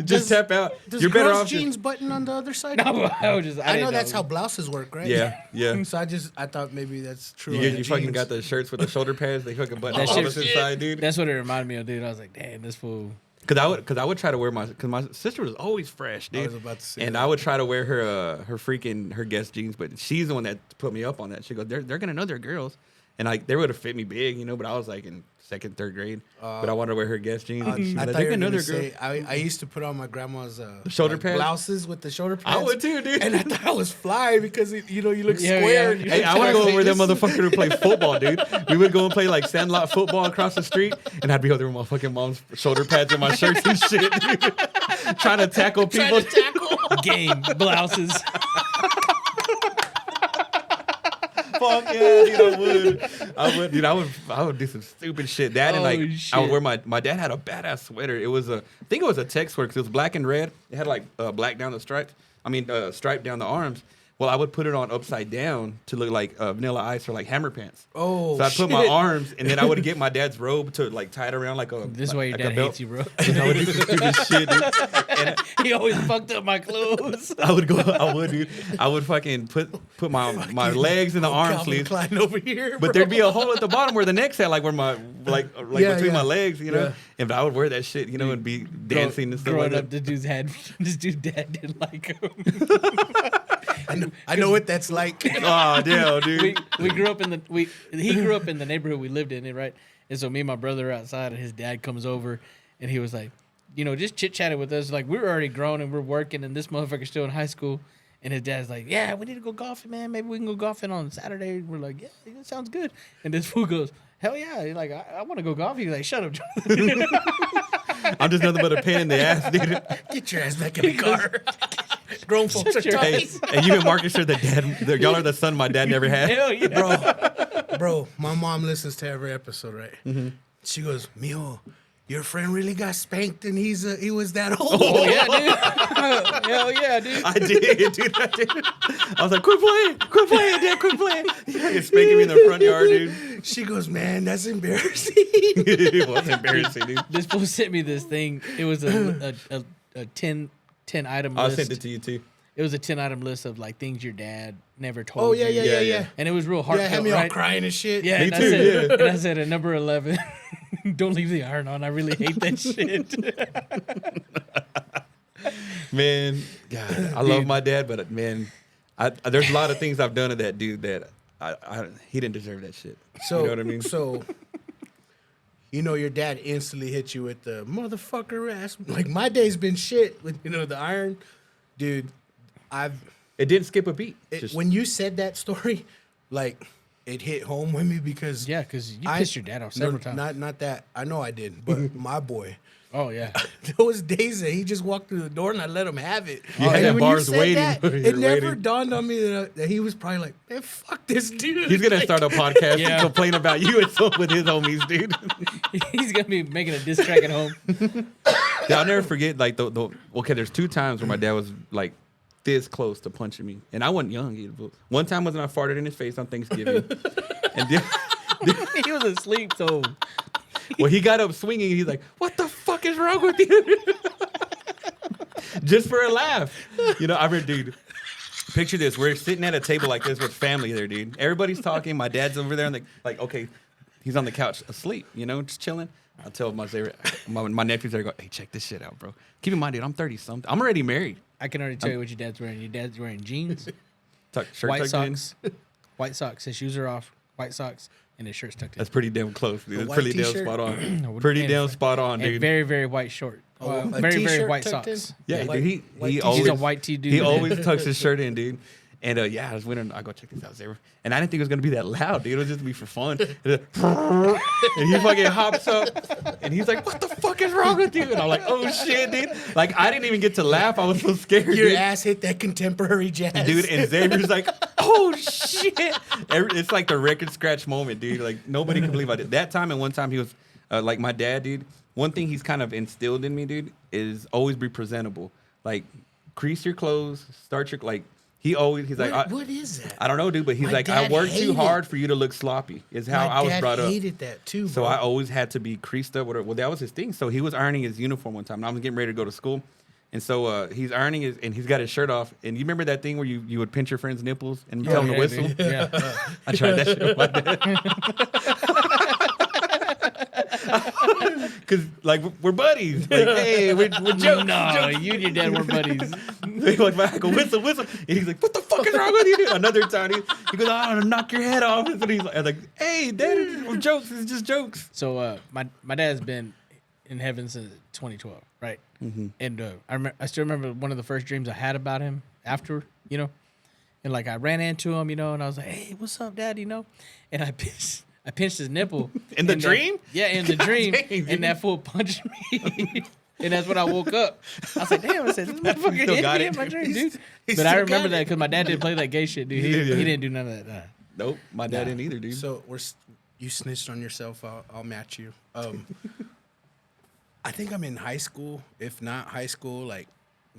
Just tap out. Does You're better girls' off. just- jeans button on the other side? I was just, I didn't know that's how blouses work, right? Yeah, yeah. So I thought maybe that's true. You, on you fucking jeans. got the shirts with the shoulder pads. They fucking button That all shit- this inside, dude. That's what it reminded me of, dude. I was like, damn, this fool. Cause I would try to wear because my sister was always fresh, dude. I was about to say and that. I would try to wear her Guess jeans, but she's the one that put me up on that. She goes, they're gonna know they're girls, and like they would have fit me big, but I was like in second, third grade, but I wanted to wear her Guess jeans. and she was I like, thought you they're were gonna know gonna they're girls. say I used to put on my grandma's shoulder pads? blouses with the shoulder pads. I would too, dude. And I thought I was fly because you look Yeah, square. yeah. Hey, I want to go over them motherfuckers who play football, dude. We would go and play like sandlot football across the street, and I'd be over there with my fucking mom's shoulder pads and my shirts and shit, dude. Trying to tackle people. Game blouses. Fuck yeah, dude, I would do some stupid shit. That and like Oh, I would shit. wear my dad had a badass sweater. It was I think it was a tech sweater because it was black and red. It had like black down the stripes. Stripe down the arms. Well, I would put it on upside down to look like Vanilla Ice or like Hammer Pants. Oh, So I put my shit. arms, and then I would get my dad's robe to like tie it around like a. This is like, why your like a dad belt. hates you, bro. And I would do some stupid shit, dude. And He always fucked up my clothes. I would, dude. I would fucking put my legs in the arm Calvin sleeves. Klein over here, But bro. there'd be a hole at the bottom where the neck's at, like where my Yeah, between yeah. my legs, Yeah. And I would wear that shit, and be dancing and stuff like Growing up, that. this dude's dad didn't like him. I know what that's like. Oh damn, dude. we grew up he grew up in the neighborhood we lived in, right? And so me and my brother are outside, and his dad comes over, and he was like, just chit chatting with us, like we were already grown and we're working, and this motherfucker's still in high school. And his dad's like, yeah, we need to go golfing, man. Maybe we can go golfing on Saturday. We're like, yeah, that sounds good. And this fool goes, hell yeah. He's like, I want to go golfing. He's like, shut up, Jonathan. I'm just nothing but a pain in the ass, dude. Get your ass back in the car. Grown folks are Shut your talking. Hey, and you and Marcus are y'all are the son my dad never had. Hell yeah. Bro, my mom listens to every episode, right? Mm-hmm. She goes, Mijo, your friend really got spanked and he was that old. Oh, yeah, dude. Hell yeah, dude. I did, dude. I was like, quit playing, Dad, quit playing. He fucking spanking me in the front yard, dude. She goes, man, that's embarrassing. It was embarrassing, dude. This fool sent me this thing. It was a 10 item I'll list. send it to you too. It was a 10-item list of like things your dad never told Oh, you. yeah. And it was real Yeah, heartfelt, had me all right? crying and shit. Yeah, Me and too, I said, yeah. And I said at number 11, don't leave the iron on. I really hate that shit. Man, God, I love my dad, but man, there's a lot of things I've done to that dude that he didn't deserve that shit. So, you know what I mean? So, your dad instantly hit you with the motherfucker ass. Like, my day's been shit with, the iron. Dude, It didn't skip a beat. when you said that story, like, it hit home with me because Yeah, because you pissed your dad off several times. Not that. I know I did, but my boy. Oh, yeah. There was days that he just walked through the door and I let him have it. You had And that when bars said waiting. that, You're it never waiting. dawned on me that he was probably like, man, fuck this dude. He's gonna start a podcast Yeah. and complain about you and so with his homies, dude. He's going to be making a diss track at home. Yeah, I'll never forget. Like okay, there's 2 times where my dad was like this close to punching me, and I wasn't young either. But one time was when I farted in his face on Thanksgiving, and then He was asleep, so well, he got up swinging, and he's like, "What the fuck is wrong with you?" Just for a laugh, you know. I remember, dude. Picture this: we're sitting at a table like this with family there, dude. Everybody's talking. My dad's over there, and like okay, he's on the couch asleep, you know, just chilling. I tell my nephews there, go, hey, check this shit out, bro. Keep in mind, dude, I'm 30-something. I'm already married. I can already tell you what your dad's wearing. Your dad's wearing jeans, Shirt white tucked in. socks, white socks. His shoes are off, white socks, and his shirt's tucked in. That's pretty damn close, dude. A That's white pretty damn t-shirt? spot on. Pretty damn spot on, And dude. very, very white short. A Very, very t-shirt white tucked in? socks. Yeah, White- dude, white he t-shirt. always He's a white tee dude. He always tucks his shirt in, dude. And yeah, I was wondering, I go check this out, Xavier. And I didn't think it was gonna be that loud, dude. It was just be for fun. And he fucking hops up, and he's like, "What the fuck is wrong with you?" And I'm like, "Oh shit, dude!" Like I didn't even get to laugh. I was so scared, Your dude. ass hit that contemporary jazz. Dude, and Xavier's like, "Oh shit!" It's like the record scratch moment, dude. Like nobody can believe I did that time. And one time he was like my dad, dude. One thing he's kind of instilled in me, dude, is always be presentable. Like crease your clothes, start your like. He's like, what is that? I don't know, dude, but he's My like, I dad worked too hated- hard for you to look sloppy. Is how My I was dad brought up. hated that too, So bro. I always had to be creased up. Whatever. Well, that was his thing. So he was ironing his uniform one time. And I was getting ready to go to school. And so he's ironing his, and he's got his shirt off. And you remember that thing where you would pinch your friend's nipples and tell him to whistle? Dude. Yeah. I tried that shit with my dad. Because, like, we're buddies. Like, hey, we're jokes. No, you and your dad were buddies. Like, I go, whistle. And he's like, what the fuck is wrong with you? Another time, he goes, I want to knock your head off. And he's like, I'm like, hey, dad, it's jokes. It's just jokes. So my dad's been in heaven since 2012, right? Mm-hmm. And I still remember one of the first dreams I had about him after, you know, and like I ran into him, you know, and I was like, hey, what's up, dad, you know, and I pinched his nipple In the and dream? Yeah, in the dream, dang, dude. and that fool punched me. And that's when I woke up. I was like, damn, I said, this motherfucker still hit got me it, in my dude. dream, dude. he But I still remember got that it. because my dad didn't play that gay shit, dude. Yeah. He didn't do none of that. Nope, my dad Nah. didn't either, dude. So you snitched on yourself. I'll match you. I think I'm in high school, if not high school, like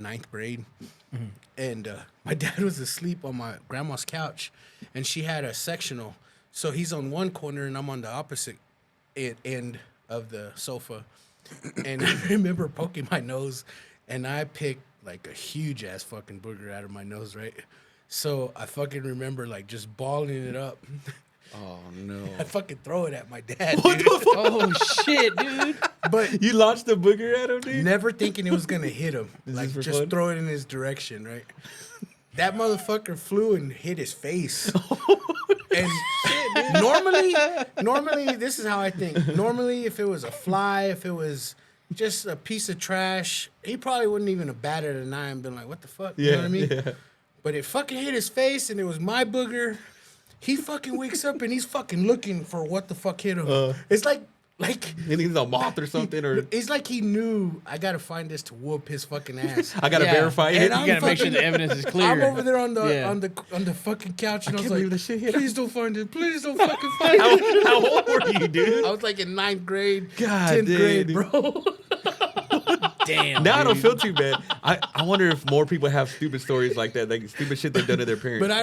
9th grade. Mm-hmm. And my dad was asleep on my grandma's couch, and she had a sectional. So he's on one corner, and I'm on the opposite end of the sofa. And I remember poking my nose, and I picked like a huge ass fucking booger out of my nose, right? So I fucking remember like just balling it up. Oh, no. I fucking throw it at my dad, dude. Oh, shit, dude. But You launched the booger at him, dude? never thinking it was gonna hit him. This Like is for just fun? throw it in his direction, right? That motherfucker flew and hit his face. And normally, this is how I think. Normally, if it was a fly, if it was just a piece of trash, he probably wouldn't even have batted an eye and been like, "What the fuck?" You know what I mean? Yeah. But it fucking hit his face, and it was my booger. He fucking wakes up and he's fucking looking for what the fuck hit him. It's like. And he's a moth or something, or It's like he knew I gotta find this to whoop his fucking ass. I gotta Yeah. verify And it. I'm You gotta make sure fucking- the evidence is clear. I'm over there on the Yeah. on the fucking couch, and I, was can't like, believe this shit hit him. "Please don't find it! Please don't fucking find it!" How old were you, dude? I was like in 9th grade, God 10th damn, grade, dude. bro. Damn. Now I don't dude. feel too bad. I wonder if more people have stupid stories like that, like stupid shit they've done to their parents. But I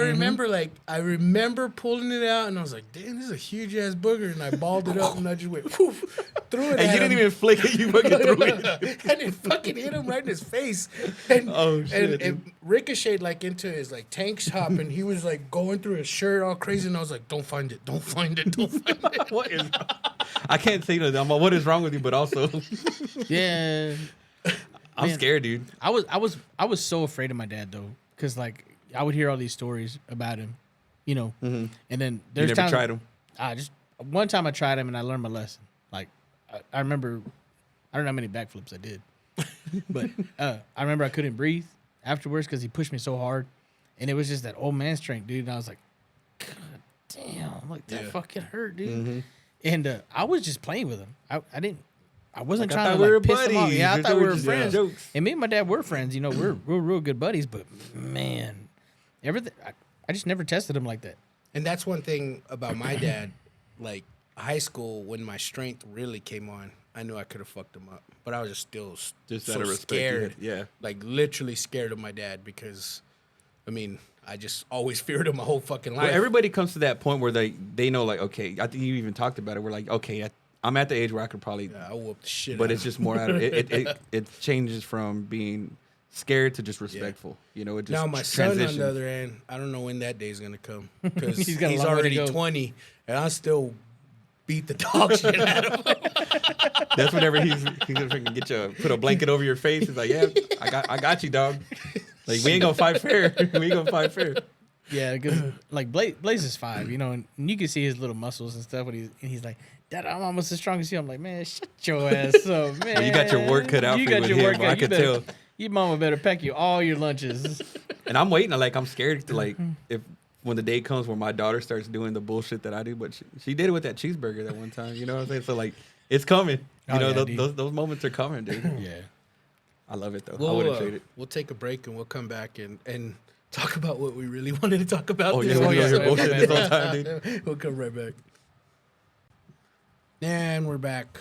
remember pulling it out, and I was like, "Damn, this is a huge ass booger!" And I balled it up, and I just went, poof, threw it. and at you didn't him. even flick it, you fucking threw it. And it fucking hit him right in his face. And, Oh, shit, and it dude. ricocheted like into his like tank top, and he was like going through his shirt all crazy. And I was like, "Don't find it! Don't find it! Don't find it!" What is? I can't say that. I'm like, what is wrong with you? But also, Yeah. I'm Man. scared, dude. I was so afraid of my dad though, because like I would hear all these stories about him, you know, and then You there's never times tried them. I just one time I tried him and I learned my lesson. Like I remember, I don't know how many backflips I did, but I remember I couldn't breathe afterwards because he pushed me so hard, and it was just that old man strength, dude. And I was like, God damn, like that Yeah. fucking hurt, dude. Mm-hmm. And I was just playing with him. I wasn't Like, I trying thought to we were like piss him off. buddies. Yeah, I You're thought we doing were just friends. jokes. And me and my dad were friends. You know, we're real good buddies. But man, everything. I just never tested him like that. And that's one thing about my dad. Like high school, when my strength really came on, I knew I could have fucked him up. But I was just still Just so out of respect, you scared. had- yeah. Like literally scared of my dad because, I mean, I just always feared him my whole fucking life. Well, everybody comes to that point where they know, like, okay, I think you even talked about it. We're like, okay, I'm at the age where I could probably, Yeah, I whooped the shit but out it's of just more out of it changes from being scared to just respectful. You know, it just Now my son, on transitions. the other end, I don't know when that day's gonna come because He's he's, got a long way to already go. 20, and I still beat the dog shit out of him. That's whenever he's gonna freaking get you put a blanket over your face. He's like, yeah, I got you, dog. Like we ain't gonna fight fair. We ain't gonna fight fair. Yeah, because like Blaze is 5, you know, and you can see his little muscles and stuff. When he's like, Dad, I'm almost as strong as you. I'm like, man, shut your ass up, man. You got your work cut out You for you got with your him, work bro. cut. I could better- tell. Your mama better pack you all your lunches. And I'm waiting. Like I'm scared to like if when the day comes where my daughter starts doing the bullshit that I do, but she did it with that cheeseburger that one time. You know what I'm saying? So like it's coming. You Oh, know yeah, dude. those moments are coming, dude. Yeah. I love it though. I wouldn't trade it. We'll take a break and we'll come back and talk about what we really wanted to talk about. Oh this yeah, week. we're here yeah, bullshit yeah, this whole time, dude. We'll come right back. And we're back.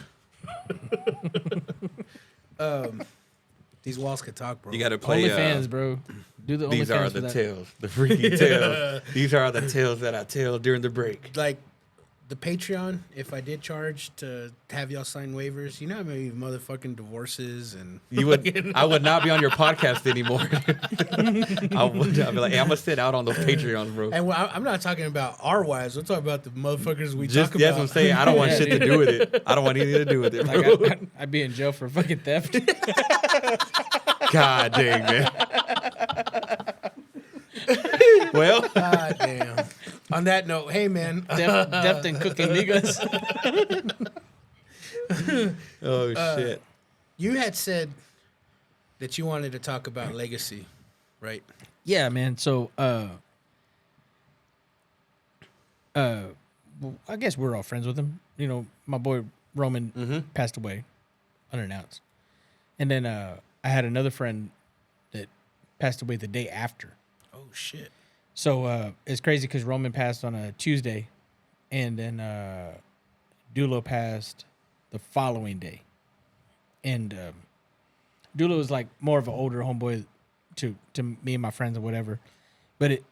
These walls could talk, bro. You got to play. OnlyFans, bro. Do the OnlyFans. These are for the that. tales, the freaky tales. These are the tales that I tell during the break. Like the Patreon. If I did charge to have y'all sign waivers, you know how many motherfucking divorces and I would not be on your podcast anymore. I'd be like, hey, I'm gonna sit out on those Patreons, bro. And I'm not talking about our wives. We're talking about the motherfuckers we Just talk that's about. what I'm saying. I don't want Yeah, shit to dude. do with it. I don't want anything to do with it, bro. Like I'd be in jail for fucking theft. God dang, man. Well, God damn. On that note, hey man, Theft and cooking niggas. oh shit. you had said that you wanted to talk about legacy, right? Yeah, man. So, well, I guess we're all friends with him. You know, my boy Roman passed away unannounced, and then I had another friend that passed away the day after. Oh shit. So it's crazy because Roman passed on a Tuesday, and then Dulo passed the following day. And Dulo was like more of an older homeboy to me and my friends or whatever. But it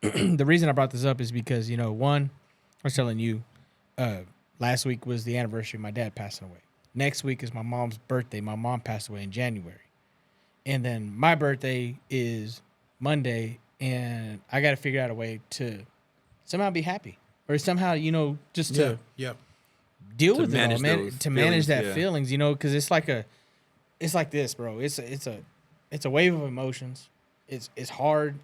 the reason I brought this up is because, you know, one, I was telling you, last week was the anniversary of my dad passing away. Next week is my mom's birthday. My mom passed away in January. And then my birthday is Monday, and I got to figure out a way to somehow be happy or somehow, you know, just to Yeah. deal To with it all, manage man. those To manage feelings, that yeah. feelings, you know, because it's like this, bro. It's a wave of emotions. It's hard.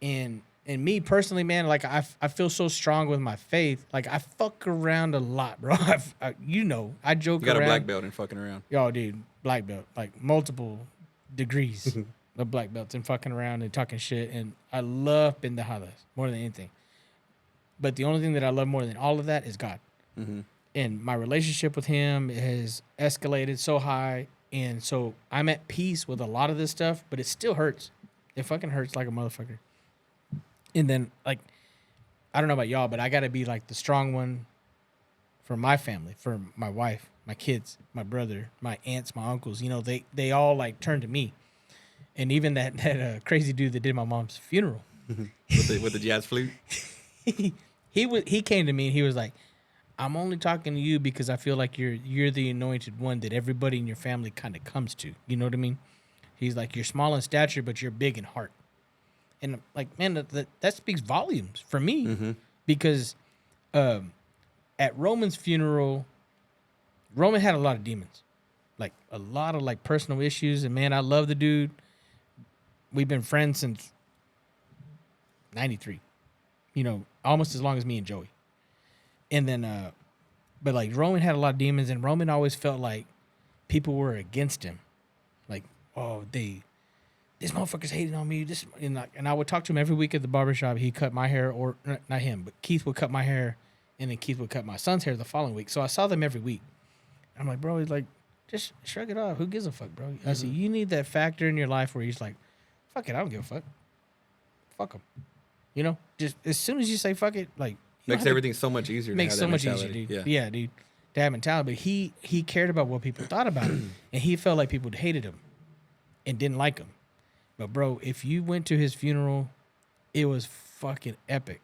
And me personally, man, like I feel so strong with my faith. Like I fuck around a lot, bro. You know, I joke You got around. a black belt and fucking around. Yo, dude, black belt, like multiple degrees of black belts and fucking around and talking shit. And I love pendejadas more than anything. But the only thing that I love more than all of that is God. Mm-hmm. And my relationship with him has escalated so high. And so I'm at peace with a lot of this stuff, but it still hurts. It fucking hurts like a motherfucker. And then, like, I don't know about y'all, but I got to be like the strong one for my family, for my wife, my kids, my brother, my aunts, my uncles. You know, they all like turn to me. And even that crazy dude that did my mom's funeral, with the jazz flute. he came to me and he was like, I'm only talking to you because I feel like you're the anointed one that everybody in your family kind of comes to. You know what I mean? He's like, you're small in stature, but you're big in heart. And I'm like, man, that speaks volumes for me because at Roman's funeral, Roman had a lot of demons, like a lot of like personal issues. And man, I love the dude. We've been friends since 93, you know, almost as long as me and Joey. And then, but like Roman had a lot of demons, and Roman always felt like people were against him. Like, oh, this motherfucker's hating on me. And I would talk to him every week at the barbershop. He cut my hair, or not him, but Keith would cut my hair, and then Keith would cut my son's hair the following week. So I saw them every week. I'm like, bro, he's like, just shrug it off. Who gives a fuck, bro? I said, you need that factor in your life where he's like, fuck it, I don't give a fuck. Fuck him. You know, just as soon as you say fuck it, like, Makes everything so much easier. Makes to so have much that easier, mentality. dude. Yeah, dude. To have mentality, but he cared about what people thought about him, and he felt like people hated him and didn't like him. But bro, if you went to his funeral, it was fucking epic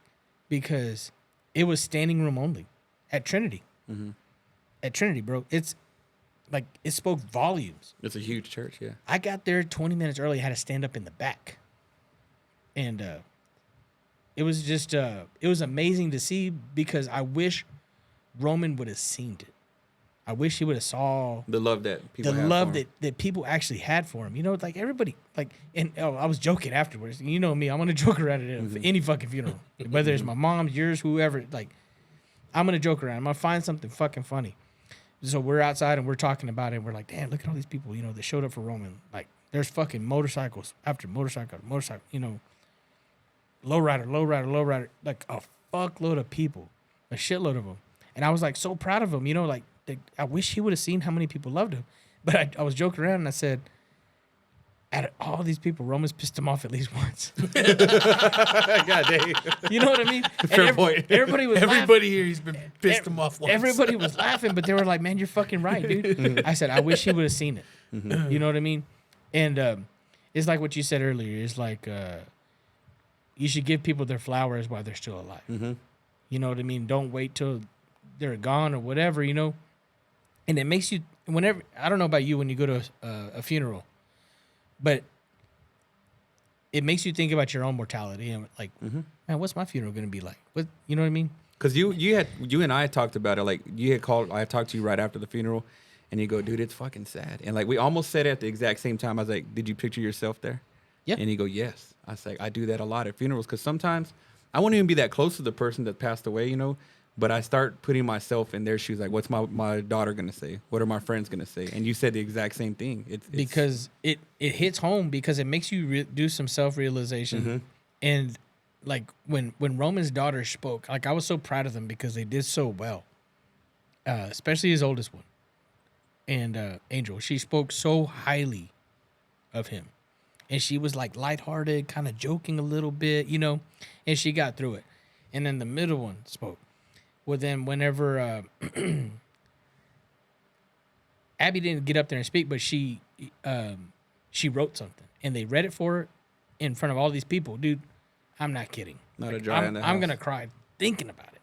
because it was standing room only at Trinity. At Trinity, bro, it's like it spoke volumes. It's a huge church, yeah. I got there 20 minutes early. I had to stand up in the back, and it was just it was amazing to see because I wish Roman would have seen it. I wish he would have saw The love that people the have love for him. that people actually had for him. You know, like everybody, like, and I was joking afterwards. You know me, I'm gonna joke around at any fucking funeral, whether it's my mom's, yours, whoever. Like, I'm gonna joke around. I'm gonna find something fucking funny. So we're outside and we're talking about it. And we're like, damn, look at all these people, you know, that showed up for Roman. Like, there's fucking motorcycles after motorcycle, you know, lowrider, like a fuckload of people, a shitload of them. And I was like so proud of him, you know, like I wish he would have seen how many people loved him. But I was joking around and I said, out of all these people, Roman's pissed him off at least once. God dang. You know what I mean? Fair point. Everybody was Everybody here, he's been pissed him off once. Everybody was laughing, but they were like, man, you're fucking right, dude. I said, I wish he would have seen it. You know what I mean? And it's like what you said earlier. It's like you should give people their flowers while they're still alive. You know what I mean? Don't wait till they're gone or whatever, you know? And it makes you, whenever, I don't know about you when you go to a funeral, but it makes you think about your own mortality and like, man, what's my funeral going to be like? What, you know what I mean? Because you and I talked about it. Like, you had called, I talked to you right after the funeral, and you go, dude, it's fucking sad. And like, we almost said it at the exact same time. I was like, did you picture yourself there? Yeah. And you go, yes. I was like, I do that a lot at funerals because sometimes I won't even be that close to the person that passed away, you know, but I start putting myself in their shoes. Like, what's my daughter going to say? What are my friends going to say? And you said the exact same thing. It's because it hits home because it makes you do some self-realization. And like when Roman's daughter spoke, like I was so proud of them because they did so well, especially his oldest one. And Angel, she spoke so highly of him. And she was like lighthearted, kind of joking a little bit, you know, and she got through it. And then the middle one spoke. Well, then whenever Abby didn't get up there and speak, but she wrote something, and they read it for her in front of all these people. Dude, I'm not kidding. Not a dry in the house. I'm gonna cry thinking about it.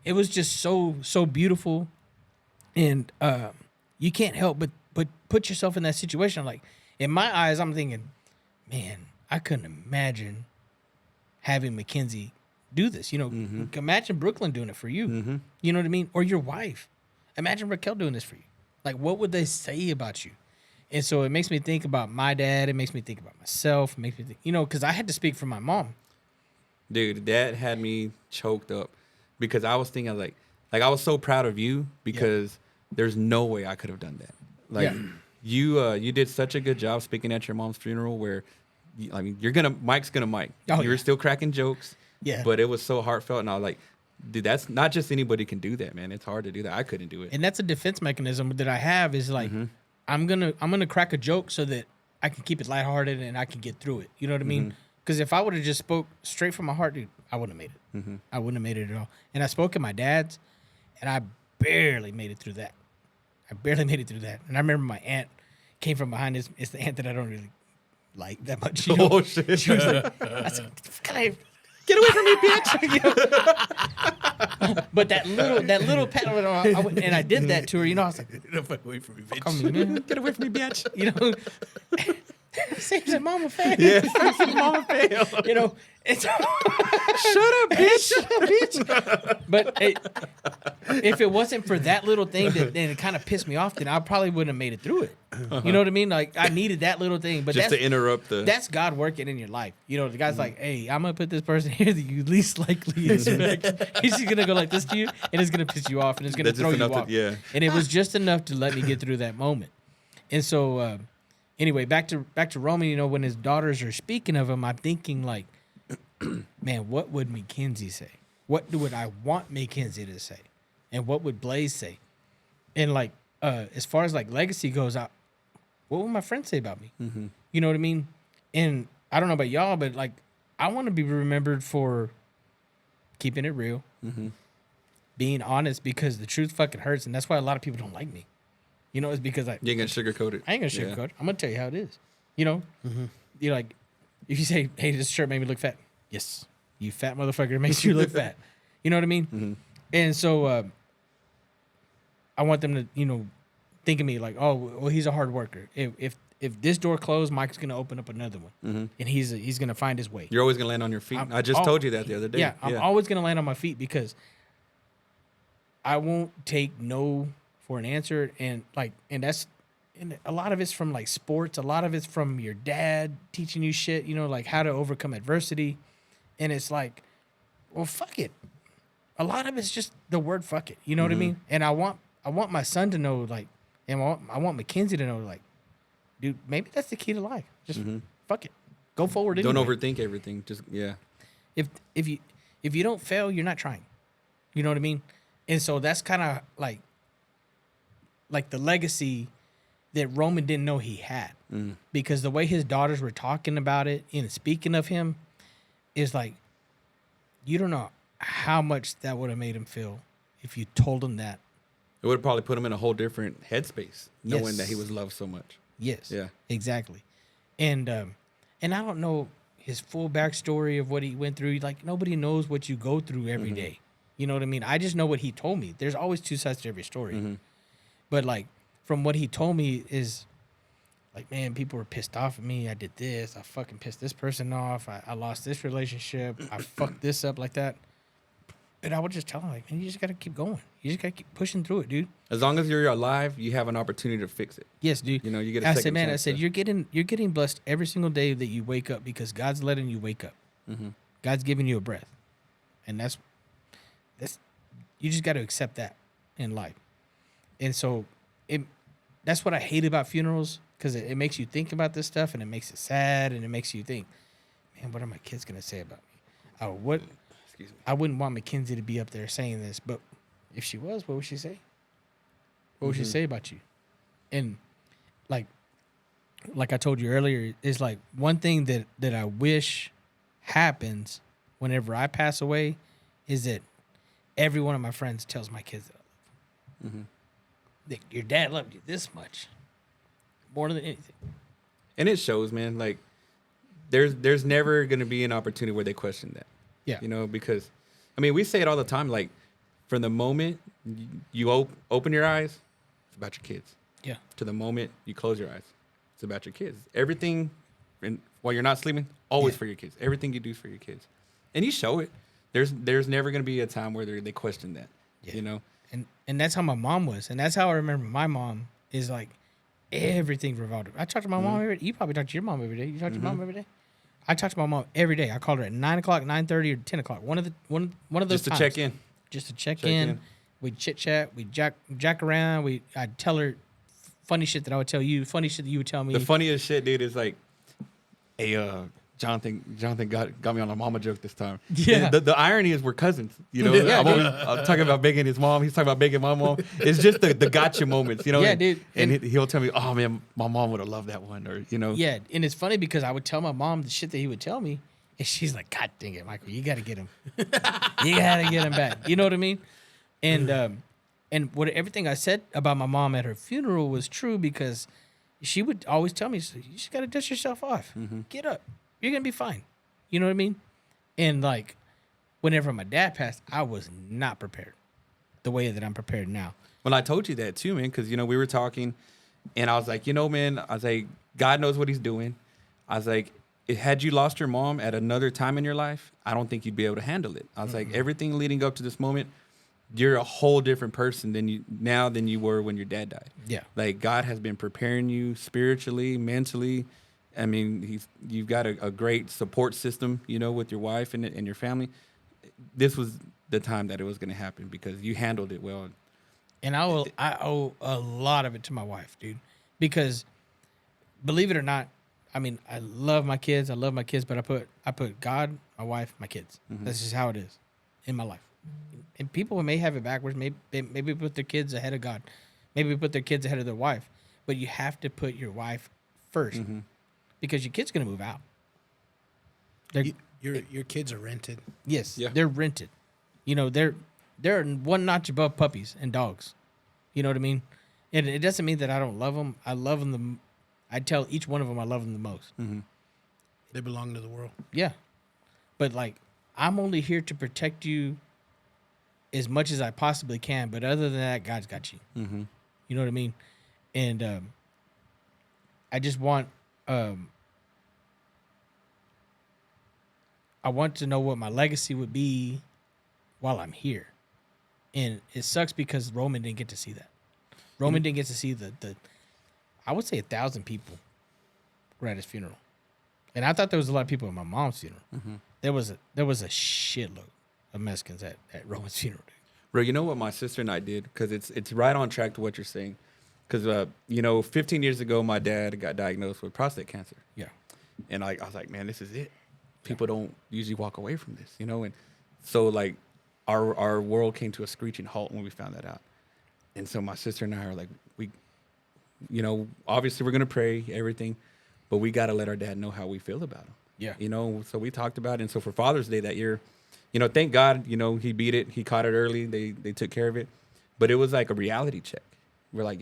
It was just so beautiful, and you can't help but put yourself in that situation. Like in my eyes, I'm thinking, man, I couldn't imagine having Mackenzie do this. You know, imagine Brooklyn doing it for you. You know what I mean? Or your wife. Imagine Raquel doing this for you. Like, what would they say about you? And so it makes me think about my dad. It makes me think about myself. It makes me think, you know, because I had to speak for my mom. Dude, that had me choked up because I was thinking like I was so proud of you because there's no way I could have done that. Like you did such a good job speaking at your mom's funeral where, I mean, Mike's gonna Mike. Oh, you were still cracking jokes. Yeah. But it was so heartfelt, and I was like, dude, that's not just anybody can do that, man. It's hard to do that. I couldn't do it. And that's a defense mechanism that I have is like, I'm gonna crack a joke so that I can keep it lighthearted and I can get through it. You know what I mean? Because if I would have just spoke straight from my heart, dude, I wouldn't have made it. I wouldn't have made it at all. And I spoke at my dad's, and I barely made it through that. And I remember my aunt came from behind. It's the aunt that I don't really like that much. You know? Oh shit! She was like, I said, get away from me, bitch! You know? But that little pat, and I did that to her. You know, I was like, Get away from me, bitch. "Come on, man. Get away from me, bitch! You know, Sam's a mama fan. Yeah, mama fail. You know, it's Shut up, bitch! But if it wasn't for that little thing, then it kind of pissed me off. Then I probably wouldn't have made it through it. You know what I mean? Like I needed that little thing, but Just that's to interrupt the. that's God working in your life. You know, the guy's like, hey, I'm gonna put this person here that you least likely expect. He's just gonna go like this to you, and it's gonna piss you off, and it's gonna That's throw just you enough off. to- yeah. And it was just enough to let me get through that moment. And so, Anyway, back to Roman. You know, when his daughters are speaking of him, I'm thinking like, man, what would Mackenzie say? What would I want Mackenzie to say? And what would Blaze say? And like, as far as like legacy goes, what would my friends say about me? Mm-hmm. You know what I mean? And I don't know about y'all, but like, I want to be remembered for keeping it real, being honest, because the truth fucking hurts, and that's why a lot of people don't like me. You know, it's because You ain't gonna sugarcoat it. I ain't gonna sugarcoat it. I'm gonna tell you how it is. You know, you're like, if you say, "Hey, this shirt made me look fat," yes, you fat motherfucker, it makes you look fat. You know what I mean? And so, I want them to, you know, think of me like, oh, well, he's a hard worker. If this door closed, Mike's gonna open up another one, and he's gonna find his way. You're always gonna land on your feet. I just told you that the other day. Yeah, I'm always gonna land on my feet because I won't take no for an answer, and a lot of it's from like sports. A lot of it's from your dad teaching you shit. You know, like how to overcome adversity, and it's like, well, fuck it. A lot of it's just the word "fuck it." You know what I mean? And I want my son to know, like, and I want Mackenzie to know, like, dude, maybe that's the key to life. Just fuck it, go forward. Don't anyway. overthink everything. Just If you don't fail, you're not trying. You know what I mean? And so that's kind of like the legacy that Roman didn't know he had, because the way his daughters were talking about it and speaking of him is like, you don't know how much that would have made him feel if you told him that. It would probably put him in a whole different headspace, knowing Yes. that he was loved so much. Yes. Yeah. Exactly. And I don't know his full backstory of what he went through. Like, nobody knows what you go through every day. You know what I mean? I just know what he told me. There's always two sides to every story. But like, from what he told me is like, man, people were pissed off at me. I did this. I fucking pissed this person off. I lost this relationship. I fucked this up like that. And I would just tell him, like, man, you just got to keep going. You just got to keep pushing through it, dude. As long as you're alive, you have an opportunity to fix it. Yes, dude. You know, you get a I second said, man, chance to- you're getting blessed every single day that you wake up, because God's letting you wake up. God's giving you a breath. And that's you just got to accept that in life. And so that's what I hate about funerals, because it makes you think about this stuff, and it makes it sad, and it makes you think, man, what are my kids going to say about me? Excuse me. I wouldn't want Mackenzie to be up there saying this, but if she was, what would she say? What would she say about you? And like I told you earlier, is like one thing that I wish happens whenever I pass away is that every one of my friends tells my kids that I love them. That your dad loved you this much, more than anything. And it shows, man. Like, there's never gonna be an opportunity where they question that. Yeah. You know, because I mean, we say it all the time. Like, from the moment you open your eyes, it's about your kids. Yeah. To the moment you close your eyes, it's about your kids. Everything, and while you're not sleeping, always for your kids. Everything you do is for your kids, and you show it. There's never gonna be a time where they question that. Yeah. You know. And that's how my mom was, and that's how I remember my mom is like everything revolved. I talk to my mom every day. You probably talk to your mom every day. You talk to your mom every day. I talk to my mom every day. I called her at 9:00, 9:30, or 10:00. One of those Just to times. check in. Just to check in. We chit chat. We jack around. I'd tell her funny shit that I would tell you. Funny shit that you would tell me. The funniest shit, dude, is like, hey, Jonathan got me on a mama joke this time. Yeah. And the irony is we're cousins. You know, Yeah, I'm talking about Big and his mom. He's talking about Big and my mom. It's just the gotcha moments, you know. Yeah, and, dude. And he'll tell me, oh man, my mom would have loved that one, or you know. Yeah, and it's funny because I would tell my mom the shit that he would tell me, and she's like, God dang it, Michael, you got to get him. You got to get him back. You know what I mean? And what everything I said about my mom at her funeral was true, because she would always tell me, you just got to dust yourself off. Get up. You're going to be fine. You know what I mean? And like, whenever my dad passed, I was not prepared the way that I'm prepared now. Well, I told you that too, man, because, you know, we were talking, and I was like, you know, man, I was like, God knows what he's doing. I was like, had you lost your mom at another time in your life, I don't think you'd be able to handle it. I was like, everything leading up to this moment, you're a whole different person than you were when your dad died. Yeah. Like, God has been preparing you spiritually, mentally. I mean, you've got a great support system, you know, with your wife and your family. This was the time that it was going to happen because you handled it well. And I owe a lot of it to my wife, dude, because believe it or not, I mean, I love my kids. But I put God, my wife, my kids. That's just how it is in my life. And people may have it backwards. Maybe put their kids ahead of God. Maybe put their kids ahead of their wife. But you have to put your wife first because your kid's gonna move out. Your kids are rented. Yes, Yeah. they're rented. You know, they're one notch above puppies and dogs. You know what I mean? And it doesn't mean that I don't love them. I love them. I tell each one of them I love them the most. They belong to the world. Yeah. But like, I'm only here to protect you as much as I possibly can. But other than that, God's got you. You know what I mean? And I just want, I want to know what my legacy would be while I'm here. And it sucks because Roman didn't get to see that. Roman didn't get to see the I would say 1,000 people were at his funeral. And I thought there was a lot of people at my mom's funeral. There was a shitload of Mexicans at Roman's funeral. Dude. Bro, you know what my sister and I did? Because it's right on track to what you're saying. Because, 15 years ago, my dad got diagnosed with prostate cancer. Yeah. And I was like, man, this is it. People don't usually walk away from this, And so, like, our world came to a screeching halt when we found that out. And so my sister and I are like, obviously we're going to pray, everything. But we got to let our dad know how we feel about him. Yeah. So we talked about it. And so for Father's Day that year, thank God, he beat it. He caught it early. They took care of it. But it was like a reality check. We're like,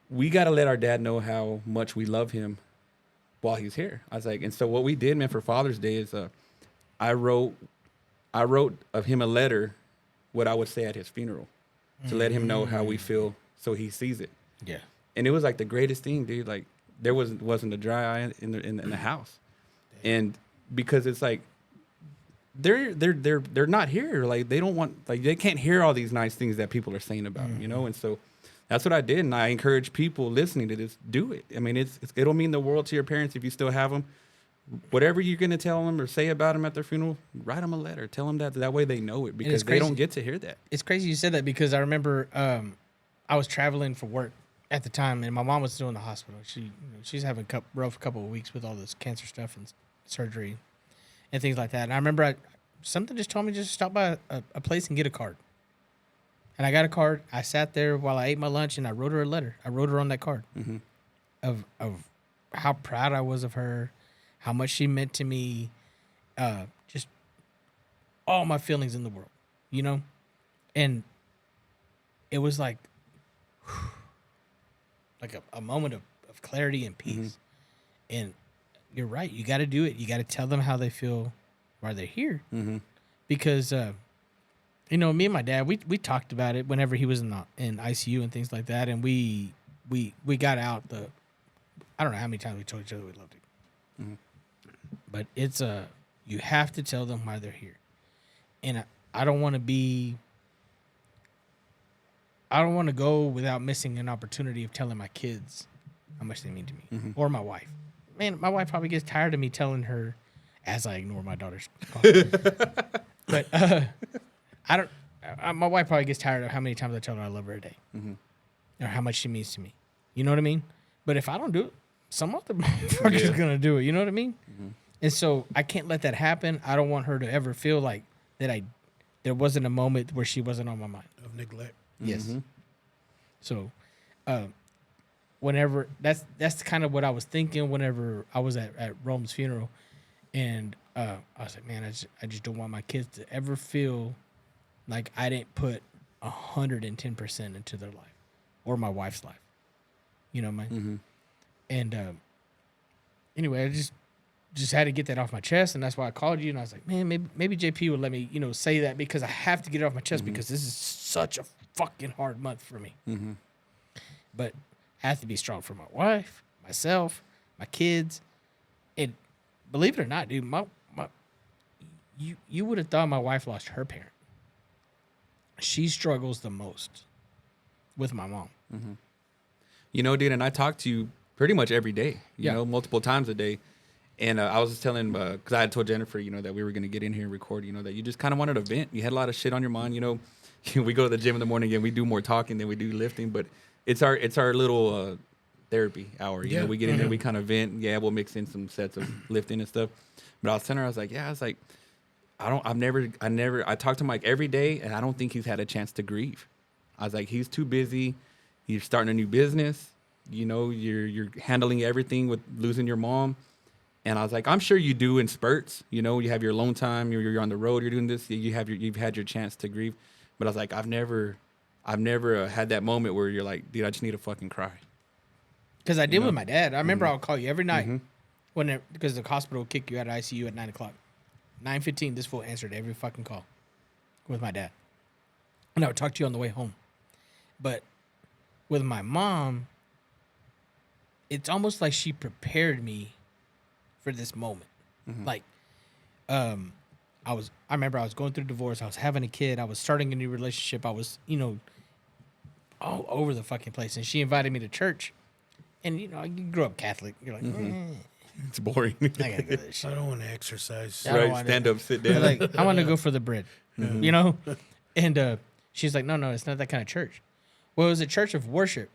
we got to let our dad know how much we love him while he's here. I was like, and so what we did, man, for Father's Day is I wrote of him a letter, what I would say at his funeral, to let him know how we feel so he sees it. Yeah. And it was like the greatest thing, dude. Like there wasn't a dry eye in the house. And because it's like they're not here. Like they don't want, like they can't hear all these nice things that people are saying about him, And so that's what I did. And I encourage people listening to this, do it. I mean, it'll mean the world to your parents if you still have them. Whatever you're going to tell them or say about them at their funeral, write them a letter. Tell them that way they know it, because they don't get to hear that. It's crazy you said that because I remember I was traveling for work at the time, and my mom was still in the hospital. She's having a rough couple of weeks with all this cancer stuff and surgery and things like that. And I remember something just told me just stop by a place and get a card. And I got a card. I sat there while I ate my lunch, and I wrote her a letter. I wrote her on that card of how proud I was of her, how much she meant to me, just all my feelings in the world, And it was like a moment of clarity and peace. And you're right. You got to do it. You got to tell them how they feel while they're here. Because, me and my dad, we talked about it whenever he was in ICU and things like that. And we got out I don't know how many times we told each other we loved him. But it's you have to tell them why they're here. And I don't want to go without missing an opportunity of telling my kids how much they mean to me, or my wife. Man, my wife probably gets tired of me telling her as I ignore my daughter's call. But my wife probably gets tired of how many times I tell her I love her a day, or how much she means to me. You know what I mean? But if I don't do it, some other motherfucker's gonna do it. You know what I mean? And so I can't let that happen. I don't want her to ever feel like that there wasn't a moment where she wasn't on my mind. Of neglect. Yes. So, whenever that's kind of what I was thinking whenever I was at Rome's funeral, and I was like, man, I just don't want my kids to ever feel like I didn't put 110% into their life or my wife's life. You know, man. And anyway, I just had to get that off my chest, and that's why I called you. And I was like, man, maybe JP would let me, say that, because I have to get it off my chest because this is such a fucking hard month for me. But I have to be strong for my wife, myself, my kids, and believe it or not, dude, you would have thought my wife lost her parent. She struggles the most with my mom. Dude, and I talk to you pretty much every day, you know, multiple times a day. And I was just telling, because I had told Jennifer, that we were going to get in here and record, that you just kind of wanted to vent. You had a lot of shit on your mind, We go to the gym in the morning and we do more talking than we do lifting. But it's our little therapy hour. You know, we get in there, we kind of vent. Yeah, we'll mix in some sets of lifting and stuff. But I was telling her, I was like, I talk to Mike every day, and I don't think he's had a chance to grieve. I was like, he's too busy. He's starting a new business. You know, you're handling everything with losing your mom. And I was like, I'm sure you do in spurts. You know, you have your alone time. You're on the road. You're doing this. You've had your chance to grieve. But I was like, I've never had that moment where you're like, dude, I just need to fucking cry. Because I did with my dad. I remember I'll call you every night because the hospital will kick you out of ICU at 9:00. 9:15, this fool answered every fucking call with my dad. And I would talk to you on the way home. But with my mom, it's almost like she prepared me for this moment. Like, I remember I was going through divorce. I was having a kid. I was starting a new relationship. I was, all over the fucking place. And she invited me to church. And, you grew up Catholic. You're like, It's boring. I gotta go to this shit. I don't want to exercise. I don't Right, wanna- stand up, sit down. Like, I want to go for the bread, And she's like, no, it's not that kind of church. Well, it was a church of worship,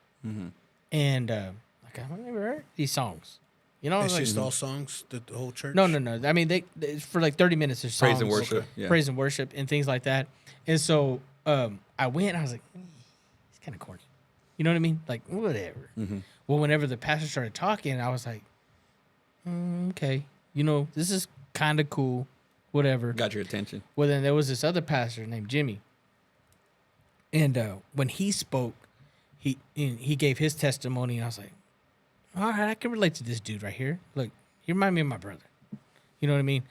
and I've never heard these songs. It's like, just all songs, the whole church? no. I mean, they for like 30 minutes, there's songs, Praise and worship. Yeah. praise and worship, and things like that. And so I went, and I was like, it's kind of corny. You know what I mean? Like, whatever. Well, whenever the pastor started talking, I was like, okay, this is kind of cool, whatever. Got your attention. Well, then there was this other pastor named Jimmy. And when he spoke, he gave his testimony, and I was like, all right, I can relate to this dude right here. Look, he remind me of my brother. You know what I mean?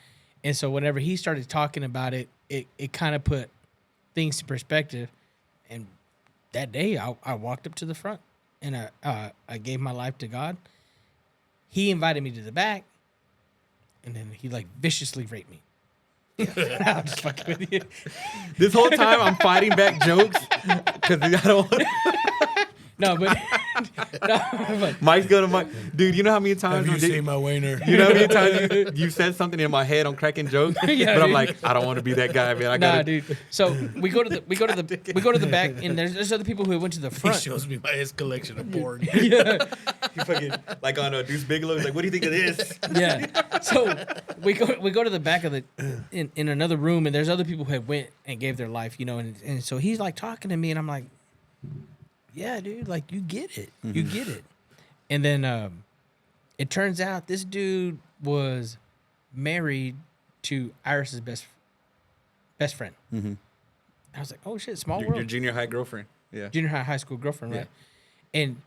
And so whenever he started talking about it, it kind of put things to perspective. And that day, I walked up to the front, and I gave my life to God. He invited me to the back, and then he like viciously raped me. I'm just fucking with you. This whole time I'm fighting back jokes because I don't. No, but Mike's going to Mike. Dude, you know how many times Have you seen my wiener? You know how many times you said something in my head? I'm cracking jokes, Yeah, but I'm dude. like, I don't want to be that guy, man. I nah, gotta. dude. So we go to the back, and there's other people who went to the He front. shows me his collection of porn. You fucking like on Deuce Bigelow. He's like, what do you think of this? Yeah. So we go to the back of the in another room, and there's other people who had went and gave their life, and so he's like talking to me, and I'm like, yeah, dude, like you get it. You get it. And then it turns out this dude was married to Iris's best friend. I was like, oh shit, small world. Your junior high girlfriend. Yeah. Junior high school girlfriend, right? And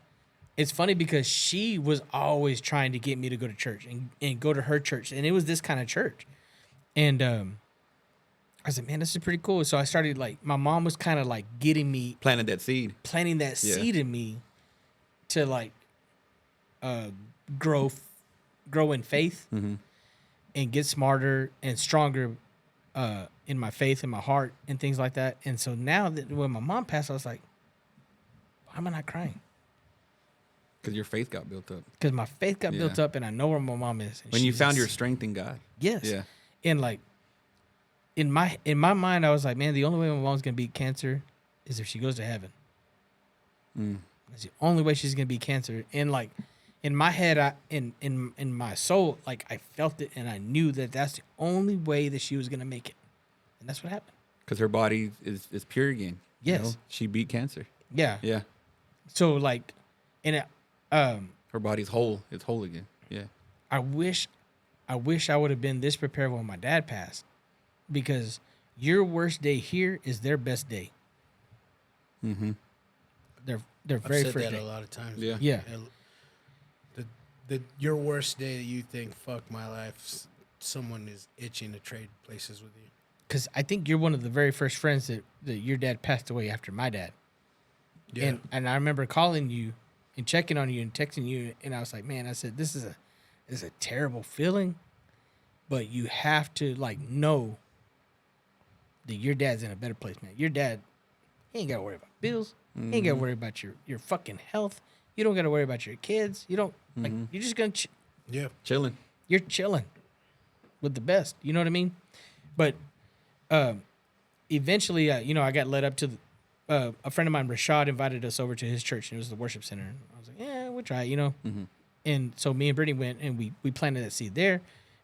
it's funny because she was always trying to get me to go to church and go to her church. And it was this kind of church. And I was like, man, this is pretty cool. So I started like, my mom was kind of like getting me, Planted that seed. planting that seed in me to like grow in faith and get smarter and stronger in my faith and my heart and things like that. And so now that when my mom passed, I was like, why am I not crying? Because your faith got built up. Because my faith got built Yeah. up and I know where my mom is. And When you she's found just- your strength in God. Yes. Yeah. And like in my mind, I was like, man, the only way my mom's gonna beat cancer is if she goes to heaven. That's the only way she's gonna beat cancer. And like in my head, in my soul, like I felt it and I knew that that's the only way that she was gonna make it. And that's what happened. Because her body is pure again. you Yes. know? She beat cancer. Yeah. Yeah. So like, and it, Her body's whole. It's whole again. Yeah. I wish I would have been this prepared when my dad passed, because your worst day here is their best day. Mm-hmm. Their I've very said first that day. a lot of times. Yeah. Yeah. Your worst day that you think, fuck my life, someone is itching to trade places with you. Because I think you're one of the very first friends that your dad passed away after my dad. Yeah. And I remember calling you and checking on you and texting you, and I was like, man, I said, this is a terrible feeling, but you have to like know that your dad's in a better place, man. Your dad, he ain't got to worry about bills. He ain't got to worry about your fucking health. You don't got to worry about your kids. You don't like. You're just gonna. Yeah. Chilling. You're chilling with the best. You know what I mean? But eventually, I got led up to a friend of mine, Rashad, invited us over to his church, and it was the worship center. And I was like, yeah, we'll try it, you know. And so me and Brittany went and we planted that seed there,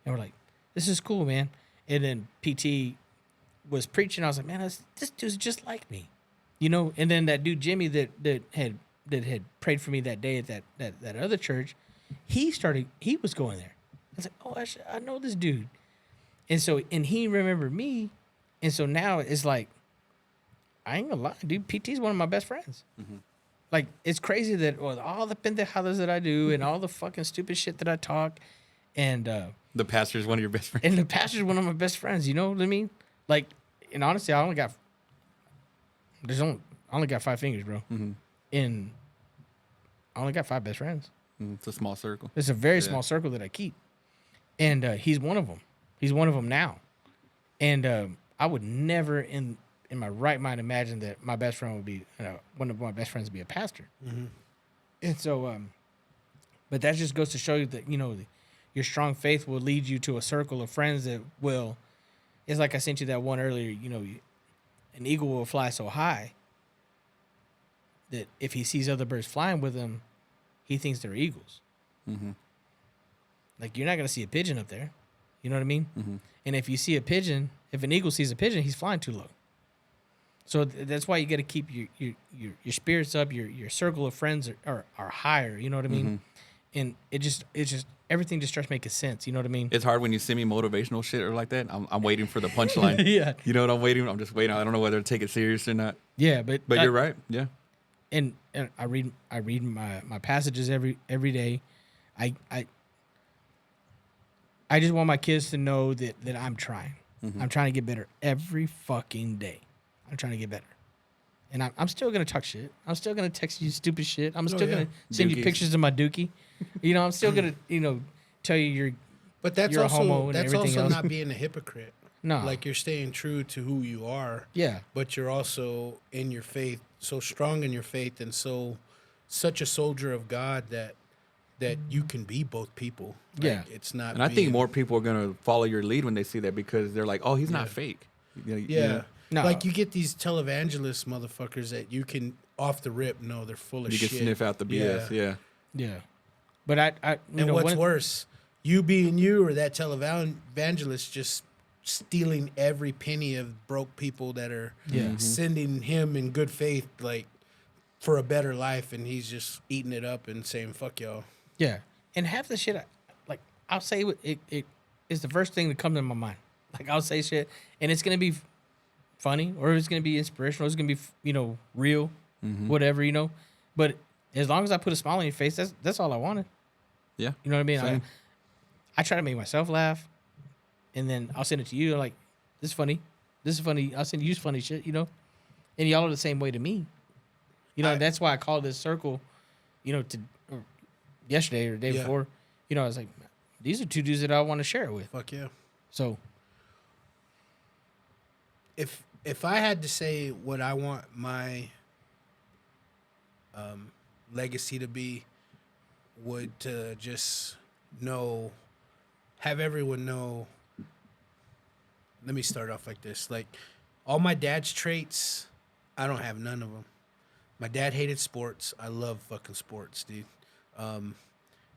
and we're like, this is cool, man. And then PT was preaching. I was like, man, this dude's just like me, you know. And then that dude Jimmy that had prayed for me that day at that other church, he was going there. I was like, oh, I know this dude. And so, and he remembered me. And so now it's like, I ain't gonna lie, dude, PT's one of my best friends. Like, it's crazy that all the pendejadas that I do and all the fucking stupid shit that I talk, and The pastor's one of your best friends. and the pastor's one of my best friends, you know what I mean? Like, and honestly, I only got 5 fingers, bro. And I only got 5 best friends. It's a small circle. It's a very small circle that I keep. And he's one of them. He's one of them now. And I would never in my right mind imagine that my best friend would be, one of my best friends would be a pastor. And so, but that just goes to show you that, you know, your strong faith will lead you to a circle of friends that will, it's like I sent you that one earlier, you know, an eagle will fly so high that if he sees other birds flying with him, he thinks they're eagles. Like, you're not going to see a pigeon up there. You know what I mean? And if you see a pigeon, if an eagle sees a pigeon, he's flying too low. So that's why you got to keep your spirits up. Your circle of friends are higher. You know what I mean? And it just everything just starts making sense. You know what I mean? It's hard when you send me motivational shit or like that. I'm waiting for the punchline. Yeah. You know what I'm waiting? I'm just waiting. I don't know whether to take it serious or not. Yeah, But you're right. Yeah. And I read my passages every day. I just want my kids to know that I'm trying. I'm trying to get better every fucking day. I'm trying to get better. And I'm still going to talk shit. I'm still going to text you stupid shit. I'm still going to send you pictures of my dookie. You know, I'm still going to, you know, tell you But that's you're a also homo and that's everything also else. not being a hypocrite. No. Like, you're staying true to who you are. Yeah. But you're also in your faith, so strong in your faith, and such a soldier of God that you can be both people. Like, Yeah. it's not. And I think more people are going to follow your lead when they see that because they're like, oh, he's not fake. You know, No. Like, you get these televangelist motherfuckers that you can off the rip know they're full of you shit. can sniff out the BS. Yeah. Yeah. But I you And know, what's worse, you being you or that televangelist just stealing every penny of broke people that are sending him in good faith, like, for a better life, and he's just eating it up and saying, fuck y'all. Yeah. And half the shit, I'll say it is the first thing that comes in my mind. Like, I'll say shit, and it's going to be funny, or it's going to be inspirational, it's going to be, you know, real, whatever, you know. But as long as I put a smile on your face, that's all I wanted. Yeah. You know what I mean? Same. I try to make myself laugh, and then I'll send it to you, like, this is funny. This is funny. I'll send you funny shit, you know. And y'all are the same way to me. You know, that's why I called this circle, you know, yesterday or the day before. You know, I was like, these are 2 dudes that I want to share it with. Fuck yeah. So, if I had to say what I want my legacy to be, would to just have everyone know. Let me start off like this. Like, all my dad's traits, I don't have none of them. My dad hated sports. I love fucking sports, dude.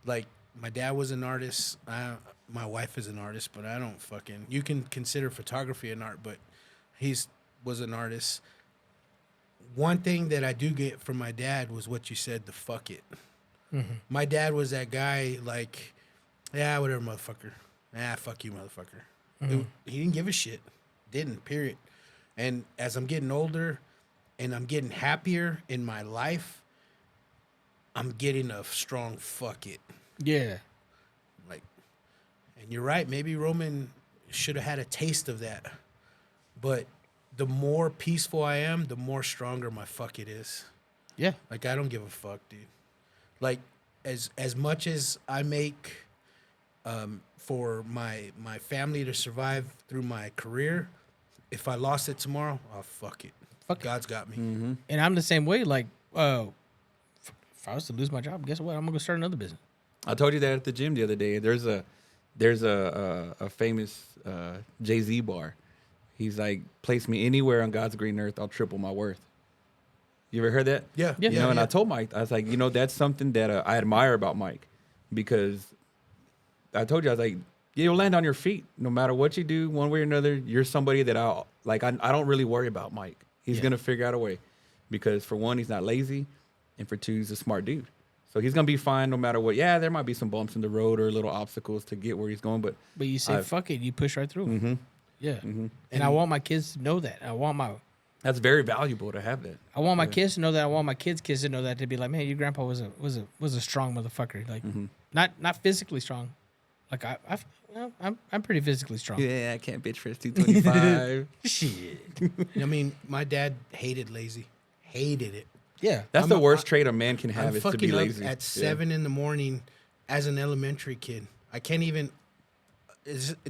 Like, my dad was an artist. My wife is an artist, but I don't fucking. You can consider photography an art, but was an artist. One thing that I do get from my dad was what you said, the fuck it. My dad was that guy, like, yeah, whatever, motherfucker. Fuck you, motherfucker. He didn't give a shit. Didn't, period. And as I'm getting older and I'm getting happier in my life, I'm getting a strong fuck it. yeah. Like, and you're right, maybe Roman should have had a taste of that. But the more peaceful I am, the more stronger my fuck it is. Yeah. Like, I don't give a fuck, dude. Like, as much as I make for my family to survive through my career, if I lost it tomorrow, oh, fuck it. Fuck it. God's got me. And I'm the same way. Like, if I was to lose my job, guess what? I'm going to go start another business. I told you that at the gym the other day. There's a famous Jay-Z bar. He's like, place me anywhere on God's green earth, I'll triple my worth. You ever heard that? Yeah. Yeah. You know, and I told Mike, I was like, you know, that's something that I admire about Mike, because I told you, I was like, you'll land on your feet no matter what you do, one way or another. You're somebody that I don't really worry about Mike. He's gonna figure out a way, because for one, he's not lazy, and for two, he's a smart dude. So he's gonna be fine no matter what. Yeah, there might be some bumps in the road or little obstacles to get where he's going, but you say fuck it, you push right through. Mm-hmm. Yeah, and I want my kids to know that. that's very valuable to have that. I want my kids to know that. I want my kids to know that, to be like, man, your grandpa was a strong motherfucker. Like, not physically strong. Like I'm pretty physically strong. Yeah, I can't bitch for 225. Shit. I mean, my dad hated lazy. Hated it. Yeah. That's I'm the a- worst trait a man can have, I'm is to be fucking up lazy. at 7 in the morning as an elementary kid. I can't even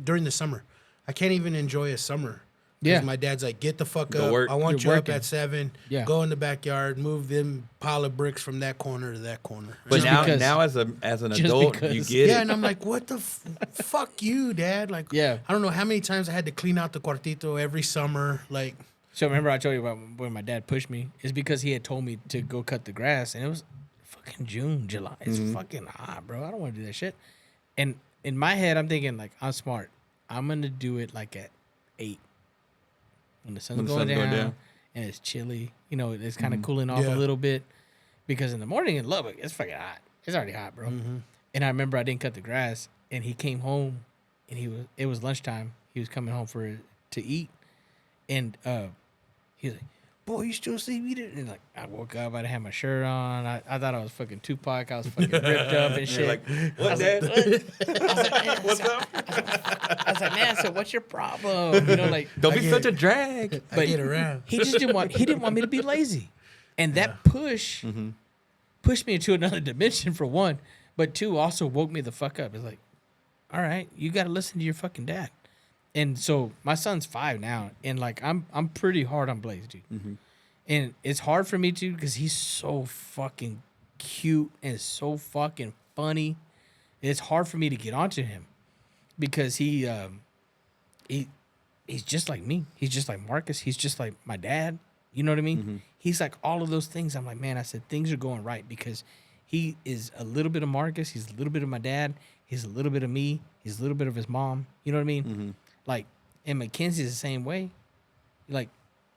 during the summer. I can't even enjoy a summer. Yeah. My dad's like, get the fuck Go up. work. I want You're you working. up at 7. Yeah. Go in the backyard, move them pile of bricks from that corner to that corner. But Just now, because- now as an just adult, because. you get Yeah, it. and I'm like, what the fuck you, Dad? Like, Yeah. I don't know how many times I had to clean out the cuartito every summer. Like, So remember I told you about when my dad pushed me? It's because he had told me to go cut the grass, and it was fucking June, July. It's fucking hot, bro. I don't want to do that shit. And in my head, I'm thinking, like, I'm smart. I'm gonna do it like at 8 when the sun's, going down and it's chilly. You know, it's kind of cooling off a Yeah. little bit, because in the morning in Lubbock, it's fucking hot. It's already hot, bro. And I remember I didn't cut the grass, and he came home, and it was lunchtime. He was coming home to eat, and he was like, boy, you still asleep? You didn't? And like, I woke up, I didn't have my shirt on. I thought I was fucking Tupac. I was fucking ripped up and shit. You're like, I what, was Dad? like, what? I was like, man, what's up? I was like, man, so what's your problem? You know, like, Don't be get such it. a drag. I get around. he just didn't want me to be lazy. And that pushed me into another dimension, for one, but two, also woke me the fuck up. It's like, all right, you got to listen to your fucking dad. And so my son's 5 now, and like I'm pretty hard on Blaze, dude. And it's hard for me to, because he's so fucking cute and so fucking funny. It's hard for me to get onto him, because he's just like me. He's just like Marcus. He's just like my dad. You know what I mean? He's like all of those things. I'm like, man, I said things are going right, because he is a little bit of Marcus. He's a little bit of my dad. He's a little bit of me. He's a little bit of his mom. You know what I mean? Like, and Mackenzie's the same way. Like,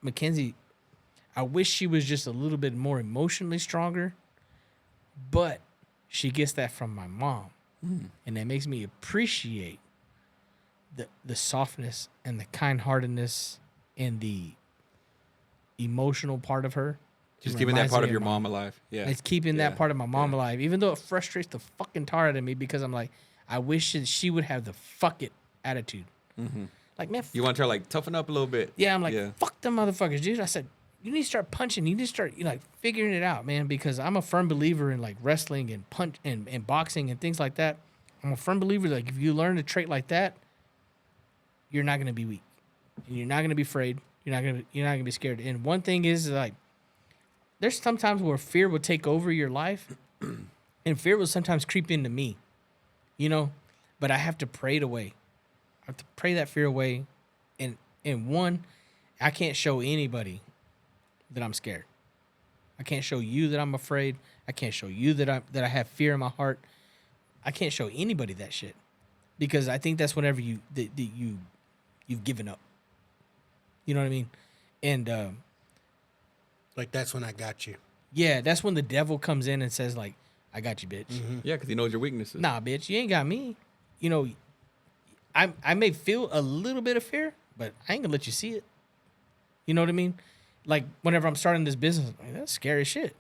Mackenzie, I wish she was just a little bit more emotionally stronger, but she gets that from my mom. And that makes me appreciate the softness and the kind-heartedness and the emotional part of her. Just It keeping that reminds part me of your my mom alive. Yeah. It's keeping that part of my mom alive, even though it frustrates the fucking tar out of me, because I'm like, I wish that she would have the fuck it attitude. Like, man, You want her like toughen up a little bit. yeah, I'm like, fuck them motherfuckers, dude. I said, you need to start punching. You need to start, like, figuring it out, man, because I'm a firm believer in, like, wrestling and punch and boxing and things like that. I'm a firm believer, like, if you learn a trait like that, you're not going to be weak. And you're not going to be afraid. You're not going to be scared. And one thing is, like, there's sometimes where fear will take over your life, and fear will sometimes creep into me, you know, but I have to pray it away. I have to pray that fear away. And one, I can't show anybody that I'm scared. I can't show you that I'm afraid. I can't show you that I have fear in my heart. I can't show anybody that shit, because I think that's whenever you've given up. You know what I mean? And Like, that's when I got you. yeah, that's when the devil comes in and says, like, I got you, bitch. Yeah, because he knows your weaknesses. Nah, bitch, you ain't got me. You know, I may feel a little bit of fear, but I ain't gonna let you see it. You know what I mean? Like, whenever I'm starting this business, like, that's scary shit.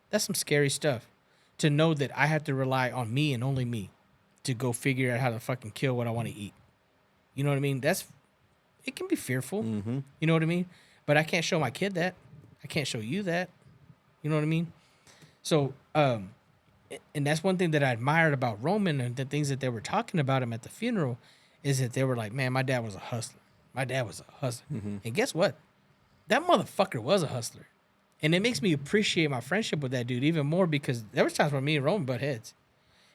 That's some scary stuff. To know that I have to rely on me and only me to go figure out how to fucking kill what I want to eat. You know what I mean? It can be fearful. You know what I mean? But I can't show my kid that. I can't show you that. You know what I mean? So, and that's one thing that I admired about Roman, and the things that they were talking about him at the funeral, is that they were like, man, my dad was a hustler. My dad was a hustler. And guess what? That motherfucker was a hustler. And it makes me appreciate my friendship with that dude even more, because there was times where me and Roman butt heads.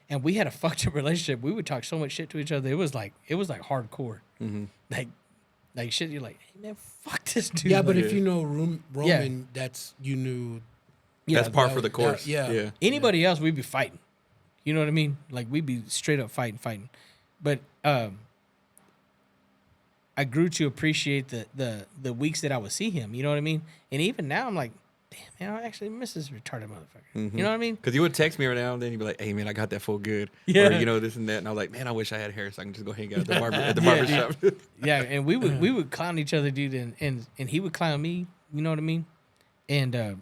And we had a fucked up relationship. We would talk so much shit to each other. It was like hardcore. Like like shit. You're like, hey man, fuck this dude. Yeah, but Like, if you know Roman, that's you knew. That's par that for the was- course. yeah. anybody else, we'd be fighting. You know what I mean? Like we'd be straight up fighting. But I grew to appreciate the weeks that I would see him. You know what I mean? And even now, I'm like, damn, man, I actually miss this retarded motherfucker. You know what I mean? Because you would text me every now and then. You'd be like, "Hey, man, I got that full good." Yeah. Or, you know, this and that. And I was like, "Man, I wish I had hair so I can just go hang out at the barber Yeah, shop." Yeah, and we would clown each other, dude, and he would clown me. You know what I mean? And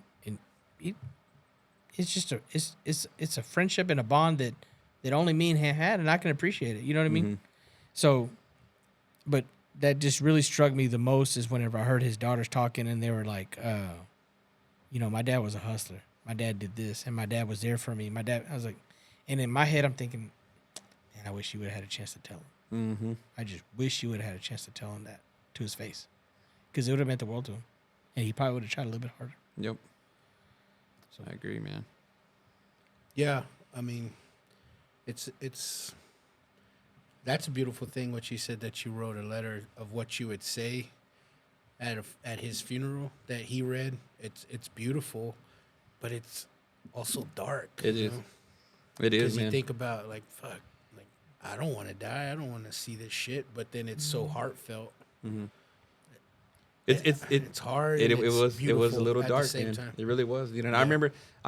it's just it's a friendship and a bond that only me and him had, and I can appreciate it. You know what I mean? So, but that just really struck me the most is whenever I heard his daughters talking, and they were like, you know, my dad was a hustler. My dad did this, and my dad was there for me. I was like, and in my head, I'm thinking, man, I wish you would have had a chance to tell him. I just wish you would have had a chance to tell him that to his face, because it would have meant the world to him, and he probably would have tried a little bit harder. Yep. So I agree, man. Yeah, I mean, it's that's a beautiful thing. What you said, that you wrote a letter of what you would say at his funeral that he read. It's beautiful, but it's also dark. It you is. know? It is, Because man. you think about like, fuck, like I don't want to die. I don't want to see this shit. But then it's so heartfelt. It's hard. It and it's was a beautiful little at the dark, same man. time. It really was. You know, and I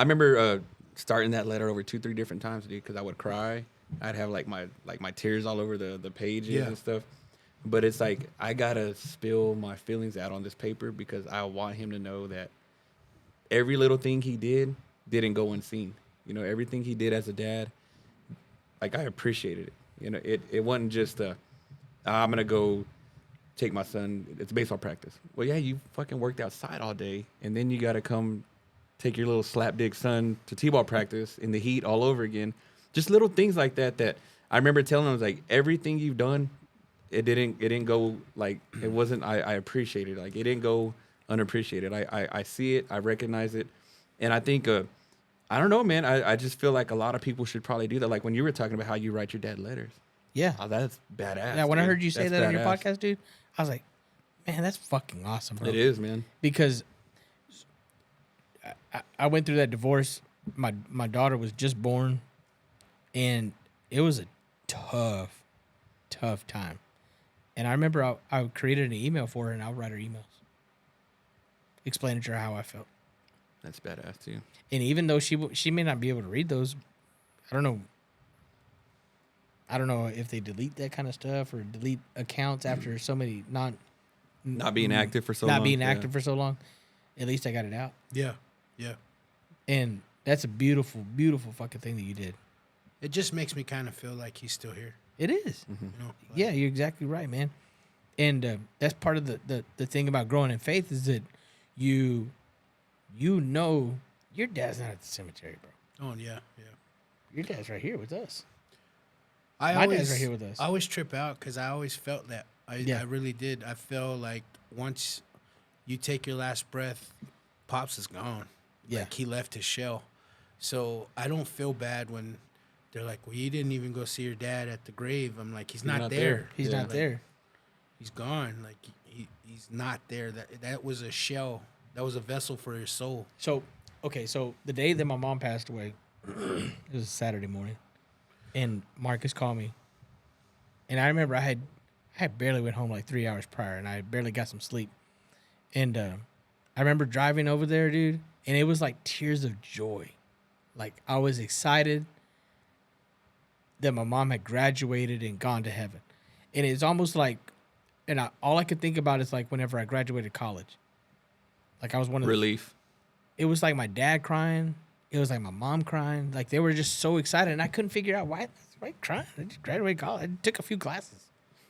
remember starting that letter over 2-3 different times, dude, because I would cry. I'd have like my tears all over the pages Yeah. and stuff. But it's like I gotta spill my feelings out on this paper because I want him to know that every little thing he didn't go unseen. You know, everything he did as a dad, like I appreciated it. You know, it wasn't just I'm gonna go take my son. It's baseball practice. Well, yeah, you fucking worked outside all day, and then you got to come take your little slapdick son to t-ball practice in the heat all over again. Just little things like that. That I remember telling him, I was like, everything you've done, it didn't go like it wasn't. I appreciate it. Like it didn't go unappreciated. I see it. I recognize it, and I think I don't know, man. I just feel like a lot of people should probably do that. Like when you were talking about how you write your dad letters. Yeah. Oh, that's badass. Yeah, when I dude. heard you say That's that on your badass. podcast, dude, I was like, man, that's fucking awesome, bro. It is, man. Because I went through that divorce. My daughter was just born, and it was a tough time. And I remember I created an email for her, and I would write her emails, explaining to her how I felt. That's badass too. And even though she may not be able to read those, I don't know if they delete that kind of stuff or delete accounts after so many Not being active for so long. not being yeah. active for so long. At least I got it out. Yeah. And that's a beautiful, beautiful fucking thing that you did. It just makes me kind of feel like he's still here. It is. You know? Like, Yeah, you're exactly right, man. And that's part of the thing about growing in faith is that you know your dad's not at the cemetery, bro. Oh yeah. Your dad's right here with us. My dad's right here with us. I always trip out because I always felt that. I really did. I felt like once you take your last breath, Pops is gone. Yeah. Like he left his shell. So I don't feel bad when they're like, well, you didn't even go see your dad at the grave. I'm like, he's not there. He's not there. He's gone. Like he's not there. That was a shell. That was a vessel for his soul. So, okay, so the day that my mom passed away, it was a Saturday morning, and Marcus called me, and I remember I had barely went home like 3 hours prior, and I barely got some sleep, and I remember driving over there, dude, and it was like tears of joy, like I was excited that my mom had graduated and gone to heaven, and it's almost like, and all I could think about is like whenever I graduated college, like I was one of the Relief. it was like my dad crying. It was like my mom crying. Like they were just so excited, and I couldn't figure out why crying. I just graduated college. I took a few classes,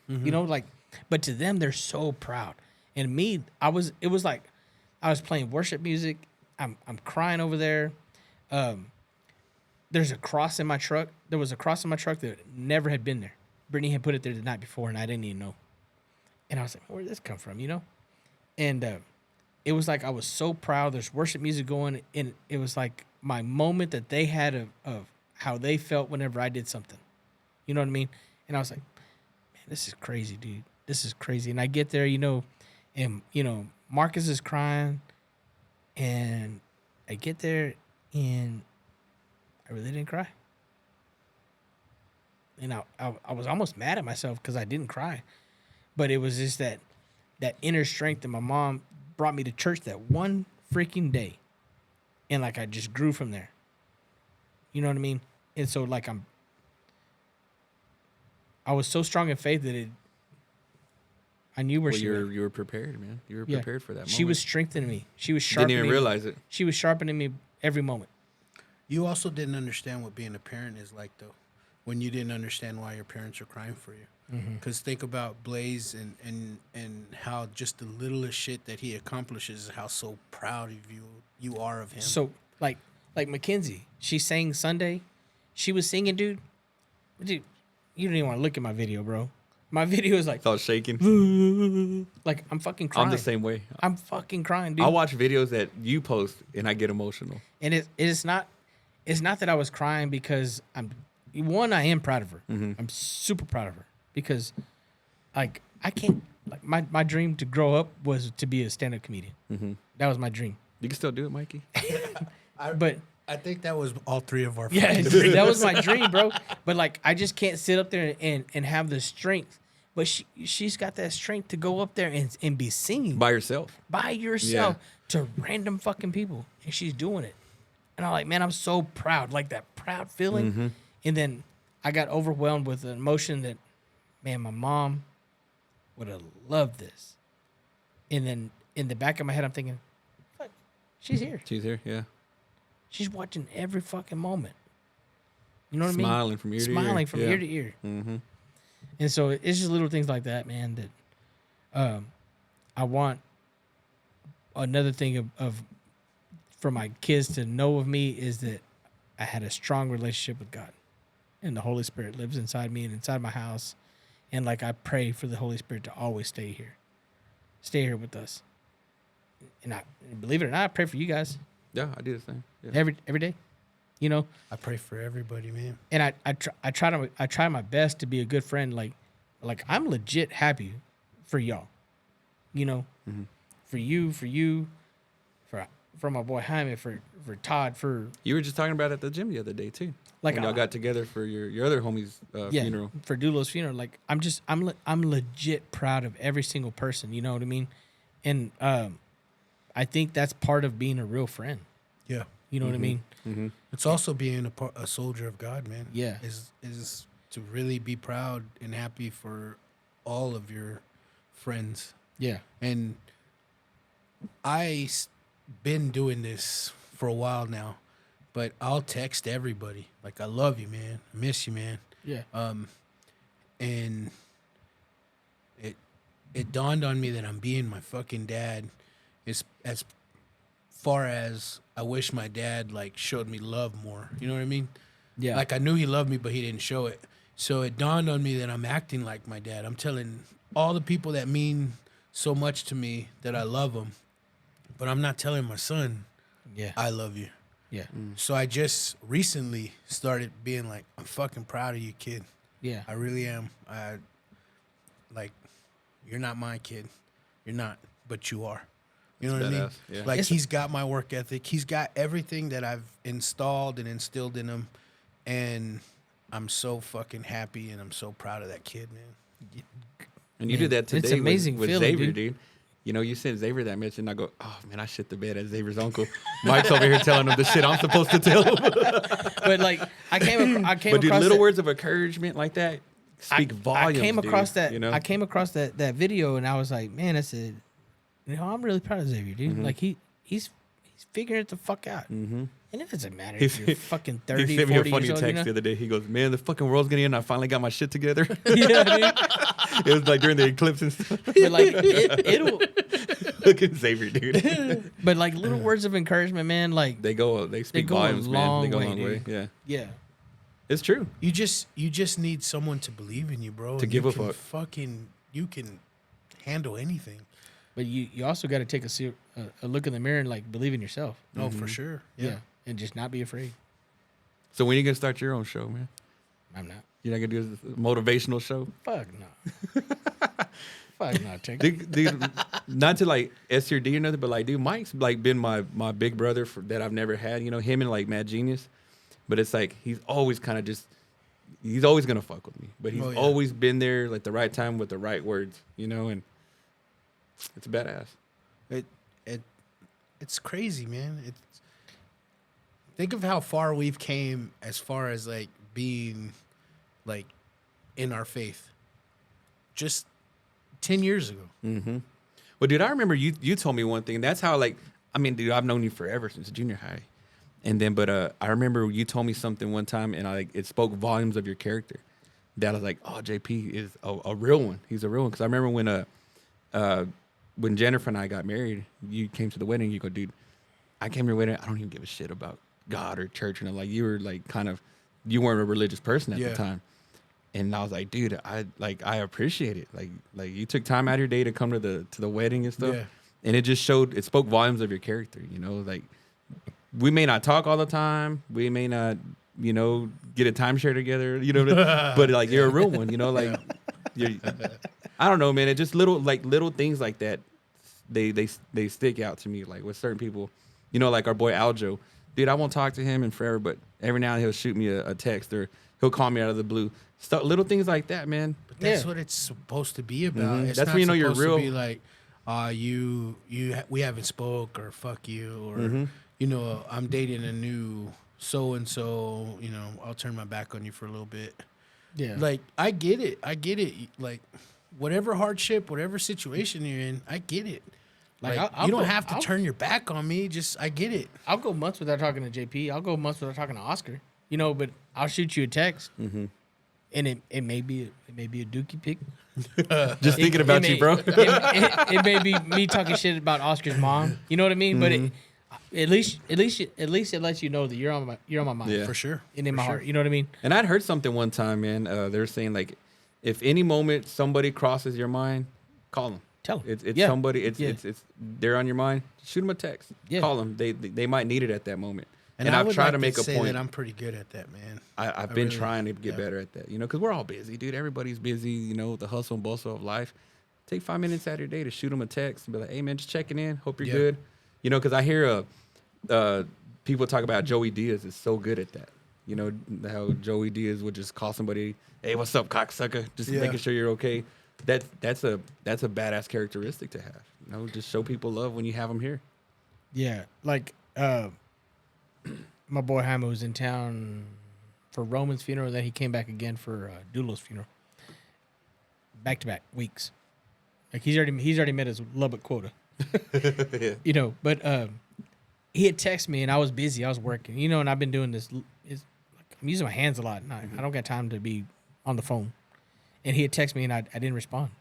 you know, like. But to them, they're so proud. And me, it was like I was playing worship music. I'm crying over there. There's a cross in my truck. There was a cross in my truck that never had been there. Brittany had put it there the night before, and I didn't even know. And I was like, where did this come from, you know? And it was like I was so proud. There's worship music going, and it was like my moment that they had of how they felt whenever I did something. You know what I mean? And I was like, man, this is crazy, dude. this is crazy. And I get there, and Marcus is crying, and I get there, and I really didn't cry. And I was almost mad at myself because I didn't cry, but it was just that inner strength that my mom brought me to church that one freaking day, and like I just grew from there. You know what I mean? And so like I was so strong in faith that I knew where she was. You were prepared, man. You were prepared for that moment. She was strengthening me. She was sharpening Didn't even realize it. She was sharpening me every moment. You also didn't understand what being a parent is like, though, when you didn't understand why your parents are crying for you. Because think about Blaze and how just the littlest shit that he accomplishes, how so proud of you are of him. So like Mackenzie, she sang Sunday. She was singing, dude. Dude, you don't even want to look at my video, bro. My video is like, It's all shaking. like I'm fucking crying. I'm the same way. I'm fucking crying, dude. I watch videos that you post and I get emotional. And it's not that I was crying because I am proud of her. I'm super proud of her because like I can't, like my dream to grow up was to be a stand-up comedian. That was my dream. You can still do it, Mikey. But I think that was all three of our yeah, friends. that was my dream, bro. But like I just can't sit up there and have the strength. But she's got that strength to go up there and be singing By yourself. by yourself to random fucking people, and she's doing it. And I'm like, man, I'm so proud, like that proud feeling. And then I got overwhelmed with the emotion that, man, my mom would have loved this. And then in the back of my head, I'm thinking, fuck, she's here. She's here, yeah. She's watching every fucking moment. You know what I mean? Smiling from ear to ear. Smiling from Yeah. ear to ear. And so it's just little things like that, man, that I want another thing of for my kids to know of me is that I had a strong relationship with God. And the Holy Spirit lives inside me and inside my house. And like I pray for the Holy Spirit to always stay here. Stay here with us. And I believe it or not, I pray for you guys. Yeah, I do the same. Yeah. Every day, I pray for everybody, man. and I try my best to be a good friend. Like I'm legit happy for y'all, for you, for my boy Jaime, for Todd, for You were just talking about it at the gym the other day too. Like, when y'all got together for your other homie's funeral. for Dulo's funeral. Like I'm legit proud of every single person. You know what I mean? And I think that's part of being a real friend. Yeah. You know what I mean? It's also being a soldier of God, man. Yeah. Is to really be proud and happy for all of your friends. Yeah. And I've been doing this for a while now, but I'll text everybody. Like, I love you, man. I miss you, man. Yeah. And it dawned on me that I'm being my fucking dad is as far as I wish my dad like showed me love more. You know what I mean? Yeah. Like, I knew he loved me, but he didn't show it. So it dawned on me that I'm acting like my dad. I'm telling all the people that mean so much to me that I love them, but I'm not telling my son Yeah. I love you. Yeah. So I just recently started being like, I'm fucking proud of you, kid. Yeah. I really am. You're not my kid. You're not, but you are. You know what I mean? Badass, yeah. Like, It's- he's got my work ethic. He's got everything that I've installed and instilled in him. And I'm so fucking happy and I'm so proud of that kid, man. And you Man, did that it's today amazing with feeling, Xavier, dude. You know, you sent Xavier that mention. And I go, oh man, I shit the bed at Xavier's uncle. Mike's over here telling him the shit I'm supposed to tell him. But like I came But dude, across little that- words of encouragement like that speak volumes. I came across dude, that. You know, I came across that video, and I was like, man, I said, I'm really proud of Xavier, dude. Like he's figuring it the fuck out, and it doesn't matter if you're fucking 30, he sent me a 40 funny years text old. the other day. He goes, man, the fucking world's getting in. I finally got my shit together. Yeah, dude. It was like during the eclipse and stuff. But like it'll, Look at Xavier, dude. but like little words of encouragement, man. Like They speak go a volumes, man. They long go a way, long way. dude. Yeah, yeah, it's true. You just need someone to believe in you, bro. To and give you a can fuck. You can handle anything. but you also got to take a look in the mirror and like believe in yourself. Oh, for sure. Yeah. And just not be afraid. So when are you gonna start your own show, man? I'm not. You're not gonna do a motivational show? Fuck no. Fuck not take. Dude, not to like S or D or nothing, but like, dude, Mike's like been my big brother that I've never had. You know, him and like Mad Genius. But it's like he's always kind of just. He's always gonna fuck with me, but he's always been there like the right time with the right words, you know, and it's badass. It's crazy, man. It's think of how far we've came as far as like being like in our faith. Just 10 years ago. Mm-hmm. Well, dude, I remember you told me one thing. That's how like I mean, dude, I've known you forever since junior high. And then, but I remember you told me something one time, and it spoke volumes of your character. That I was like, oh, JP is a real one. He's a real one. Because I remember when Jennifer and I got married, you came to the wedding. You go, dude, I came to your wedding. I don't even give a shit about God or church. And like you were like you weren't a religious person at the time. And I was like, dude, I appreciate it. Like you took time out of your day to come to the wedding and stuff. Yeah. And it spoke volumes of your character. You know, like. We may not talk all the time. We may not, you know, get a timeshare together, you know, but like you're a real one, you know, like I don't know, man. It just little things like that. They stick out to me. Like with certain people, you know, like our boy Aljo, dude. I won't talk to him in forever, but every now and then he'll shoot me a text or he'll call me out of the blue. Little things like that, man. But that's what it's supposed to be about. Mm-hmm. It's that's not when you know you're real. To be like, we haven't spoke or fuck you or. You know, I'm dating a new so-and-so, you know, I'll turn my back on you for a little bit. Yeah. Like, I get it. Like, whatever hardship, whatever situation you're in, I get it. Like, you don't have to turn your back on me. Just, I get it. I'll go months without talking to JP. I'll go months without talking to Oscar. You know, but I'll shoot you a text. Mm-hmm. And it may be a dookie pic. Just thinking about you, bro. It may be me talking shit about Oscar's mom. You know what I mean? Mm-hmm. But at least it lets you know that you're on my mind for sure, and in my heart. You know what I mean? And I'd heard something one time, man. They're saying like, if any moment somebody crosses your mind, call them. Tell them. It's somebody. It's they're on your mind. Shoot them a text. Yeah. Call them. They might need it at that moment. And I've tried to make a point. That I'm pretty good at that, man. I've been trying to get better at that. You know, because we're all busy, dude. Everybody's busy. You know, the hustle and bustle of life. Take 5 minutes out of your day to shoot them a text and be like, hey man, just checking in. Hope you're good. You know, because I hear people talk about Joey Diaz is so good at that. You know, how Joey Diaz would just call somebody, hey, what's up, cocksucker? Just making sure you're okay. That's a badass characteristic to have. You know, just show people love when you have them here. Yeah, like my boy Jaime was in town for Roman's funeral, then he came back again for Dulo's funeral. Back-to-back weeks. Like he's already met his Lubbock quota. Yeah. You know, but he had texted me and I was busy. I was working, you know, and I've been doing this. I'm using my hands a lot. And I don't got time to be on the phone. And he had texted me and I didn't respond.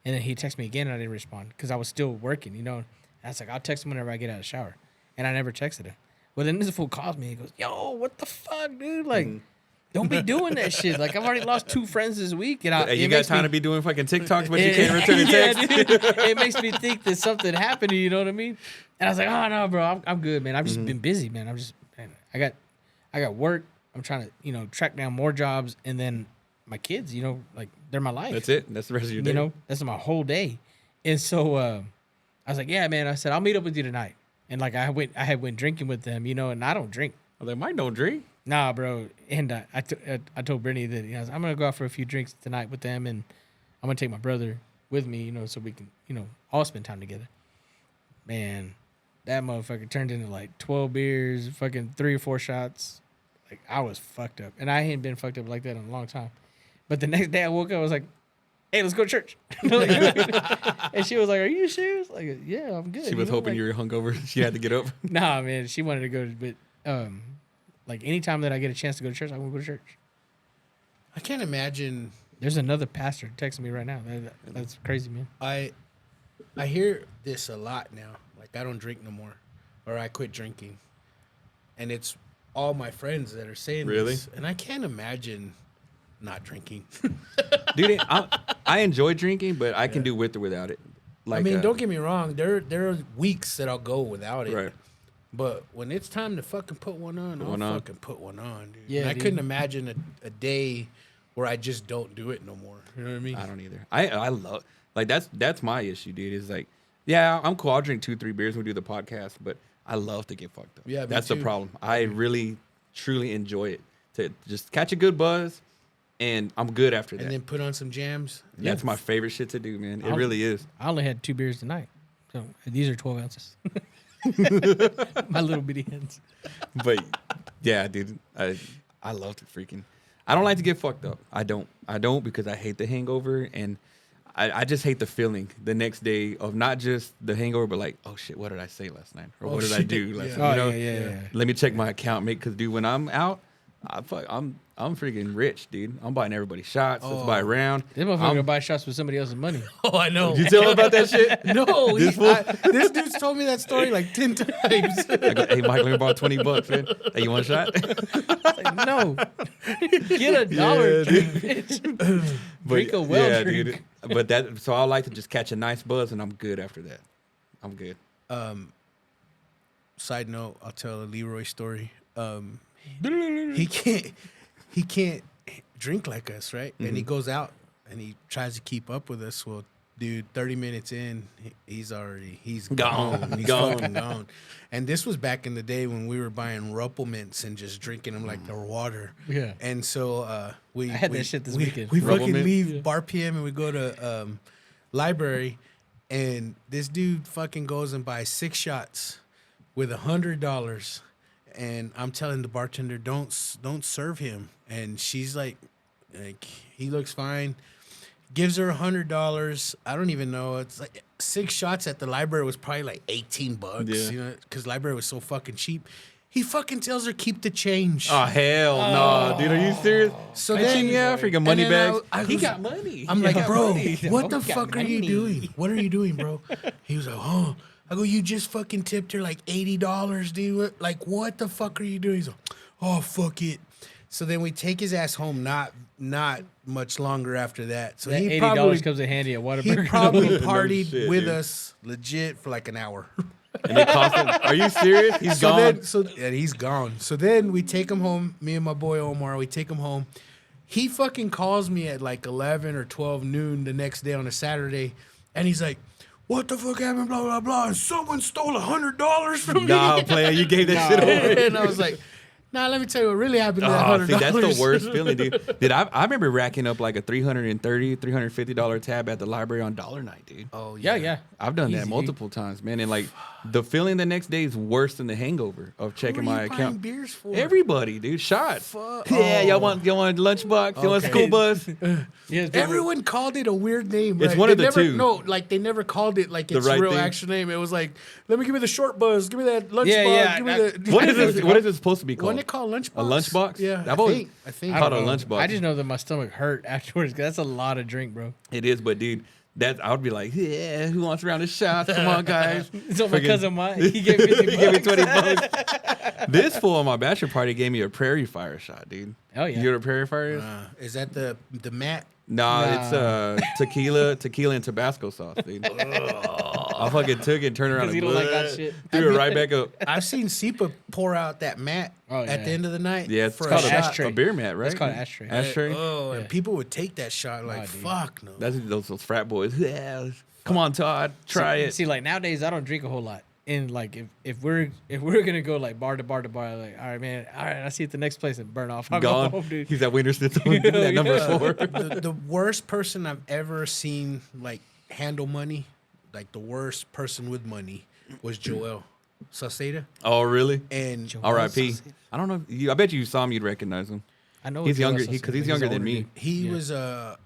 And then he texted me again and I didn't respond because I was still working, you know. And I was like, I'll text him whenever I get out of the shower. And I never texted him. Well, then this fool calls me and he goes, yo, what the fuck, dude? Like, don't be doing that shit. Like, I've already lost 2 friends this week. And you got time to be doing fucking TikToks, but you can't return a text. It makes me think that something happened to you, you know what I mean? And I was like, oh, no, bro, I'm good, man. I've just been busy, man. I got work. I'm trying to, you know, track down more jobs. And then my kids, you know, like, they're my life. That's it. That's the rest of your day. You know, that's my whole day. And so I was like, yeah, man. I said, I'll meet up with you tonight. And like I went drinking with them, you know, and I don't drink. Well, they might don't drink. Nah, bro. And I told Brittany that, you know, I'm gonna go out for a few drinks tonight with them, and I'm gonna take my brother with me, you know, so we can, you know, all spend time together. Man, that motherfucker turned into like 12 beers, fucking 3 or 4 shots. Like I was fucked up, and I hadn't been fucked up like that in a long time. But the next day I woke up, I was like, hey, let's go to church. And she was like, are you serious? Like, yeah, I'm good. She was hoping you were hungover. She had to get up. Nah, man, she wanted to go. But like anytime that I get a chance to go to church, I want to go to church. I can't imagine. There's another pastor texting me right now. That's crazy, man. I hear this a lot now. Like, I don't drink no more. Or I quit drinking. And it's all my friends that are saying this. And I can't imagine not drinking. Dude, I enjoy drinking, but I can do with or without it. Like, I mean, don't get me wrong. There are weeks that I'll go without it. Right. But when it's time to fucking put one on, I'll fucking put one on, dude. Yeah, and I couldn't imagine a day where I just don't do it no more. You know what I mean? I don't either. I love like that's my issue, dude. Is like, yeah, I'm cool. I'll drink 2-3 beers when we do the podcast, but I love to get fucked up. Yeah, me that's the too. problem. I really truly enjoy it to just catch a good buzz, and I'm good after that. And then put on some jams. That's my favorite shit to do, man. It really is. I only had 2 beers tonight, so these are 12 ounces. My little bitty hands. But yeah, dude, I love to freaking. I don't like to get fucked up. I don't because I hate the hangover, and I just hate the feeling the next day of not just the hangover, but like, oh shit, what did I say last night, or what did I do last night? You know? Yeah. Let me check my account, mate. Because dude, when I'm out, I'm freaking rich, dude. I'm buying everybody shots. Let's buy a round. This motherfucker gonna buy shots with somebody else's money. Oh, I know. You tell him about that shit? No, This this dude's told me that story like 10 times. I go, hey, Mike, let me borrow $20, man. Hey, you want a shot? Like, no, get a dollar, bitch. Drink a well drink. dude. But that, so I like to just catch a nice buzz, and I'm good after that. I'm good. Side note, I'll tell a Leroy story. He can't drink like us, right? And he goes out and he tries to keep up with us. Well, dude, 30 minutes in, he's gone. He's fucking gone. And this was back in the day when we were buying Ruppelmints and just drinking them like they were water. Yeah. And so I had that shit this weekend. We fucking Ruppelmint? leave Bar PM and we go to library, and this dude fucking goes and buys 6 shots with $100. And I'm telling the bartender, don't serve him. And she's like, he looks fine. Gives her $100. I don't even know. It's like 6 shots at the library was probably like $18. Yeah. You know, because library was so fucking cheap. He fucking tells her keep the change. Oh hell no, dude! Are you serious? So Then, yeah, freaking money and then bags. He He got money. I'm like, He got bro, money. what the He got fuck are you money. doing? What are you doing, bro? He was like, oh. I go, you just fucking tipped her like $80, dude. Like, what the fuck are you doing? He's like, oh, fuck it. So then we take his ass home. Not much longer after that. So That he $80 probably comes in handy at he Whataburger. probably No partied shit, with dude. us legit for like an hour. And it cost him. Are you serious? He's gone. And he's gone. So then we take him home. Me and my boy Omar, we take him home. He fucking calls me at like 11 or 12 noon the next day on a Saturday, and he's like, what the fuck happened, blah, blah, blah. And someone stole $100 from me. Nah, player, you gave that shit away. And I was like, nah, let me tell you what really happened to that Oh, $100. see, that's the worst feeling, dude. Dude, I remember racking up like a $330, $350 tab at the library on Dollar Night, dude. Oh, Yeah. I've done that Easy. multiple times, man. And like the feeling the next day is worse than the hangover of checking Who are my you buying account. beers for? Everybody, dude, shots. Fuck. Yeah, Oh. y'all want lunchbox? You want Okay. school bus? Yes, Everyone called it a weird name. It's right? one They of the never, two. No, like they never called it like its right real thing. actual name. It was like, give me the short buzz, give me that lunch Yeah, box, yeah, give me that- the. What is this? What is it supposed to be called? Wasn't it called lunchbox? A lunchbox? Yeah, I've always I think. called don't a know. lunchbox. I just know that my stomach hurt afterwards. 'Cause that's a lot of drink, bro. It is, but dude, that I would be like, yeah, who wants a round of shots? Come on, guys. So my Friggin- cousin Mike, he gave me He gave me 20 bucks. This fool on my bachelor party gave me a prairie fire shot, dude. Oh, yeah. You know what a prairie fire is? Is that the mat? Nah, it's tequila and Tabasco sauce, dude. I fucking took it, turned around, 'Cause and you don't like that shit. threw it right back up. I've seen Sipa pour out that mat Oh, at yeah. the end of the night. Yeah, it's for called a a, shot. ashtray. a beer mat, right? It's called an ashtray. Ashtray. Oh, Yeah. and people would take that shot like, dude. fuck no. That's those frat boys. Yeah, come on, Todd, try it. See, like nowadays, I don't drink a whole lot. And like if we're gonna go like bar to bar to bar, like all right, man, all right, I see you at the next place and burn off. I'll Gone. go home, dude. He's at Wiener Schnitzel. That number 4. The worst person I've ever seen like handle money, like the worst person with money, was Joel Sauceda. Oh, really? And Joel. R.I.P. I don't know. I bet you saw him, you'd recognize him. I know He's Joel younger. Sauceda, Because but he's younger than older, me. dude. he Yeah. was a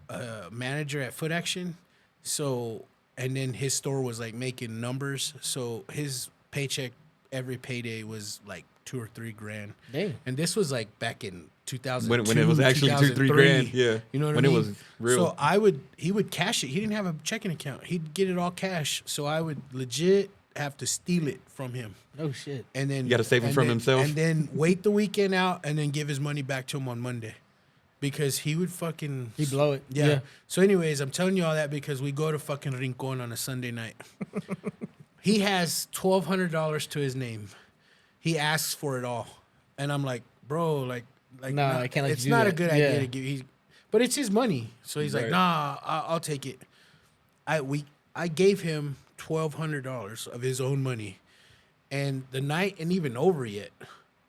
manager at Foot Action. So, and then his store was like making numbers. So his paycheck every payday was like $2 or $3 grand. Dang. And this was like back in 2000 When it was actually 2-3 grand, yeah. You know what When I it mean? was real. So he would cash it. He didn't have a checking account. He'd get it all cash. So I would legit have to steal it from him. Oh shit. And then You gotta save him and from then- himself. And then wait the weekend out and then give his money back to him on Monday. Because he would fucking He'd blow it. Yeah. Yeah. So anyways, I'm telling you all that because we go to fucking Rincon on a Sunday night. He has $1,200 to his name. He asks for it all. And I'm like, bro, like No, I can't let you it's do not a that. good Yeah. idea to give. But it's his money, so he's like, Right. nah, I'll take it. I gave him $1,200 of his own money, and the night ain't even over yet.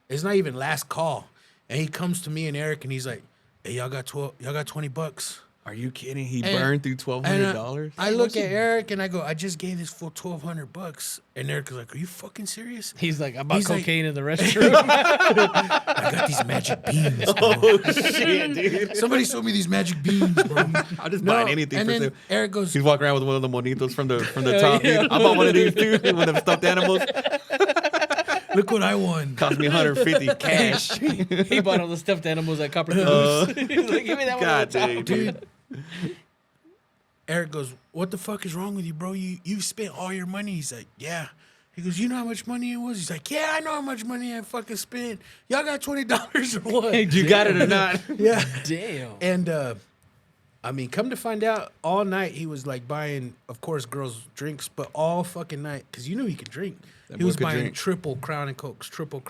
It's not even last call, and he comes to me and Eric, and he's like, "Hey, y'all got $20." Are you kidding? He And- burned through $1,200. I look at Eric and I go, I just gave this fool $1,200, and Eric is like, "Are you fucking serious?" He's like, I bought He's like- cocaine in the restroom. I got these magic beans, bro. Oh shit, dude! Somebody sold me these magic beans, bro. I'm just buying anything and for then sale. Eric goes, He's walking around with one of the monitos from the top. yeah. Dude. I bought one of these too, one of them stuffed animals. "Look what I won." Cost me $150 cash. He bought all the stuffed animals at Copper Goose. He's like, give me that one. God on the top. dang, dude. Eric goes, "What the fuck is wrong with you, bro? You spent all your money." He's like, "Yeah." He goes, "You know how much money it was?" He's like, "Yeah, I know how much money I fucking spent. Y'all got $20 or what?" You got it or not? Yeah. Damn. And I mean, come to find out, all night he was like buying, of course, girls drinks, but all fucking night, because you knew he could drink. That He boy was could buying drink. triple Crown and Cokes, triple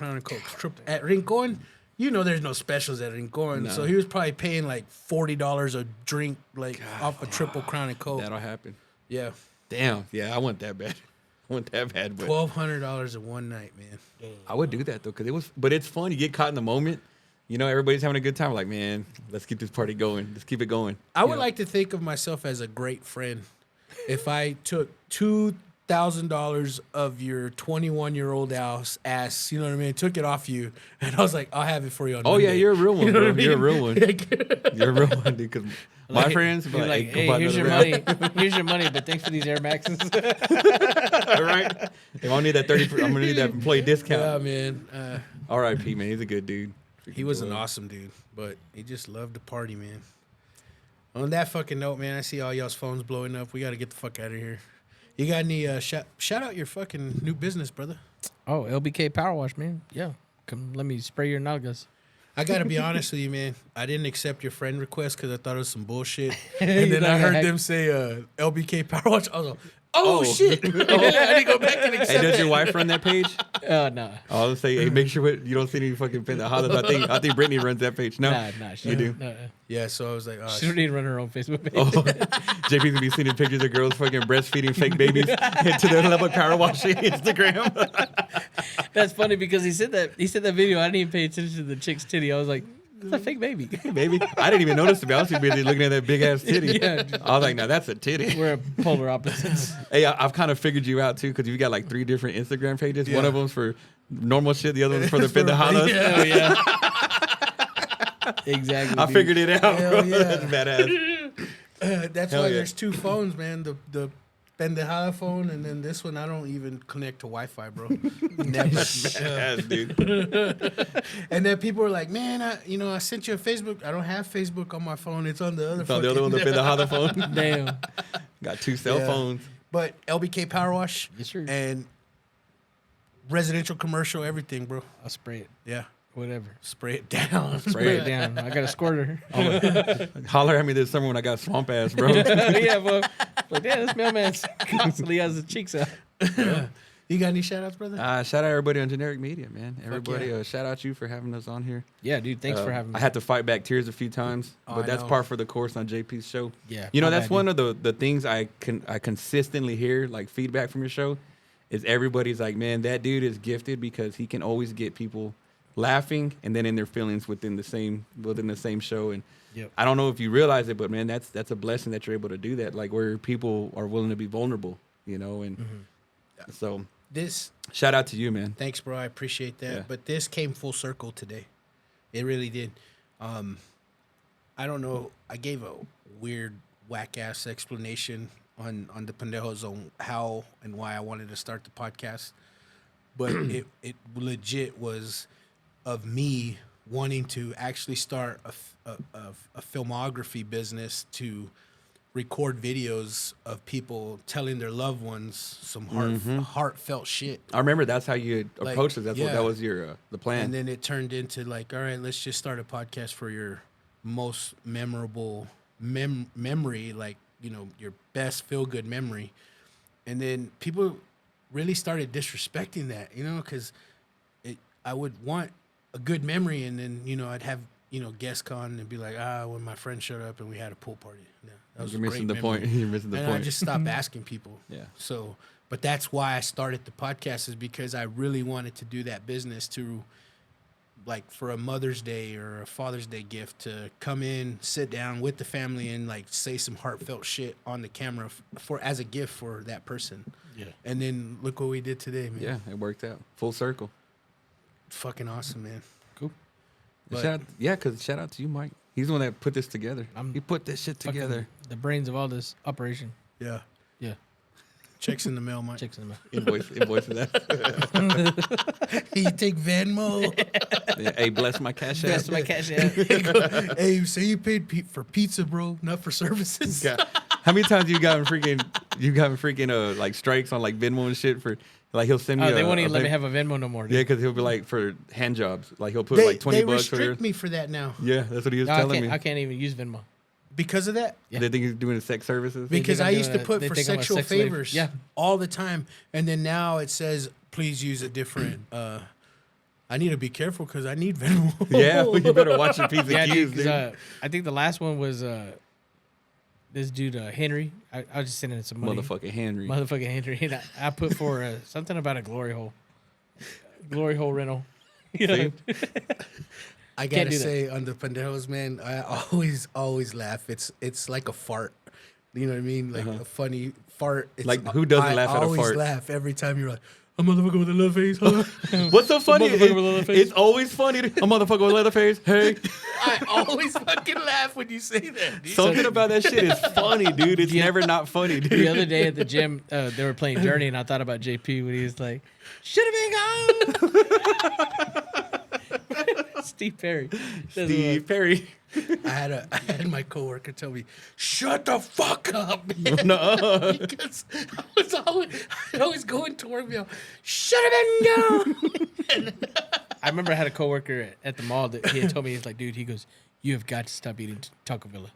at Rincon. You know, there's no specials at Rincon, so he was probably paying like $40 a drink, like off a triple Crown and Coke. That'll happen. Yeah, Damn. Yeah, I want that bad. I want that bad. But $1,200 in one night, man. I would do that though, because it was. But it's fun. You get caught in the moment. You know, everybody's having a good time. Like, man, let's keep this party going. Let's keep it going. I would like to think of myself as a great friend if I took $2,000 of your 21-year-old ass, you know what I mean? Took it off you, and I was like, "I'll have it for you on Oh yeah, Monday." you're a real one, You know bro. what I mean? You're a real one. You're a real one, dude. Because my friends, be He's like, "Hey, hey, go buy here's your another money. Here's your money, but thanks for these Air Maxes. round." Right? If I need that 30, I'm gonna need that employee Yeah, discount. man. R.I.P. Man, he's a good dude. He was an awesome dude, but he just loved to party, man. On that fucking note, man, I see all y'all's phones blowing up. We got to get the fuck out of here. You got any shout out your fucking new business, brother? Oh, LBK Power Wash, man. Yeah. Come, let me spray your nalgas. I got to be honest with you, man. I didn't accept your friend request because I thought it was some bullshit. And then I heard them say LBK Power Wash. I was like, oh, shit. I need to go back and accept Hey, does it. your wife run that page? Nah. I'll say, hey, make sure you don't see any fucking pendejadas. I think Brittany runs that page. No, Nah. you do. Nah. Yeah, so I was like, oh, She don't need to run her own Facebook page. Oh, JP's gonna be seeing pictures of girls fucking breastfeeding fake babies to their level of power washing Instagram. That's funny because he said that video. I didn't even pay attention to the chick's titty. I was like, that's a fake baby. Baby, I didn't even notice to be honest. I was too busy looking at that big ass titty. Yeah. I was like, no, that's a titty. We're polar opposites. Hey, I've kind of figured you out too because you got like 3 different Instagram pages. One of them's for normal shit, the other one's for the pendejadas. Oh yeah. Exactly. I dude. figured it out, Hell bro. yeah. That's badass. that's Hell why yeah. there's 2 phones, man. The pendejada phone, and then this one, I don't even connect to Wi-Fi, bro. Never. Badass, dude. And then people are like, man, I sent you a Facebook. I don't have Facebook on my phone. It's on the other So the other one, the pendejada phone. Damn. Got 2 cell Yeah. phones. But LBK Power Wash. Yes, sir. And residential, commercial, everything, bro. I'll spray it. Yeah. Whatever. Spray it down. Spray it down. I got a squirter. Holler at me this summer when I got swamp ass, bro. Yeah, bro. But yeah, this mailman's constantly has his cheeks out. You got any shout outs, brother? Shout out everybody on Generic Media, man. Everybody, yeah. shout out you for having us on here. Yeah, dude. Thanks for having me. I had to fight back tears a few times, Oh, but I that's know. par for the course on JP's show. Yeah, you know my that's bad, one of the things I consistently hear like feedback from your show is everybody's like, man, that dude is gifted because he can always get people laughing and then in their feelings within the same show. And Yep. I don't know if you realize it, but man, that's a blessing that you're able to do that. Like where people are willing to be vulnerable, you know, and so This, shout out to you, man. thanks, bro. I appreciate that. Yeah. But this came full circle today. It really did. I don't know. I gave a weird, whack ass explanation on the pendejos on how and why I wanted to start the podcast, but it legit was of me wanting to actually start a filmography business to record videos of people telling their loved ones some heartfelt shit. I remember that's how you Like, approached it. That's what yeah. that was your the plan. And then it turned into like, all right, let's just start a podcast for your most memorable memory, like, you know, your best feel-good memory. And then people really started disrespecting that, you know, because I would want a good memory, and then, you know, I'd have guest con and be like, when my friend showed up and we had a pool party. Yeah, that was You're a missing great the memory. point. You're missing the And point. I just stopped asking people. Yeah. So, but that's why I started the podcast, is because I really wanted to do that business to, like, for a Mother's Day or a Father's Day gift, to come in, sit down with the family and like say some heartfelt shit on the camera for as a gift for that person. Yeah. And then look what we did today, man. Yeah, it worked out. Full circle. Fucking awesome, man. Cool. But- Shout out to you, Mike. He's the one that put this together. He put this shit Fucking together. the brains of all this operation. Yeah. Yeah. Checks in the mail, Mike. Checks in the mail. Invoice for that. You take Venmo. Yeah, hey, bless my cash app. That's my cash app. Hey, say you paid for pizza, bro, not for services. God. How many times you gotten freaking like strikes on like Venmo and shit for like he'll send me Oh, they won't even let me have a Venmo no more. Dude. Yeah, because he'll be like for hand jobs, like he'll put They, like 20 they bucks for restrict me for that now Yeah, that's what he was No, telling me. I can't even use Venmo. because of that. Yeah. They think he's doing sex services. Because think I I'm used to doing put they for think I'm a sexual sex slave. favors Yeah. all the time, and then now it says please use a different. I need to be careful because I need Venmo. Yeah, well, you better watch your P's and Yeah, Q's, dude. 'Cause, dude. I think the last one was this dude Henry. I was just sending him some money. Motherfucking Henry. Motherfucking Henry. And I put for something about a glory hole rental. You know? See? I Can't gotta do that. say, on the pendejos, man, I always laugh. It's like a fart. You know what I mean? Like a funny fart. It's, Like, who doesn't laugh at a I always fart? laugh every time you're like, a motherfucker with a love face. Huh? What's so funny? motherfucker with a leather face. It's always funny. A motherfucker with a leather face. Hey, I always fucking laugh when you say that, dude. something about that shit is funny, dude. It's never not funny, The dude. other day at the gym, they were playing Journey, and I thought about JP when he was like, "Should have been gone." Steve Perry. That's Steve Perry. I had my coworker tell me, "Shut the fuck up, man." No. Because I'd always go into work and be like, "Should have been gone." I remember I had a coworker at the mall that he had told me, he's like, "Dude," he goes, "You have got to stop eating Taco Bell."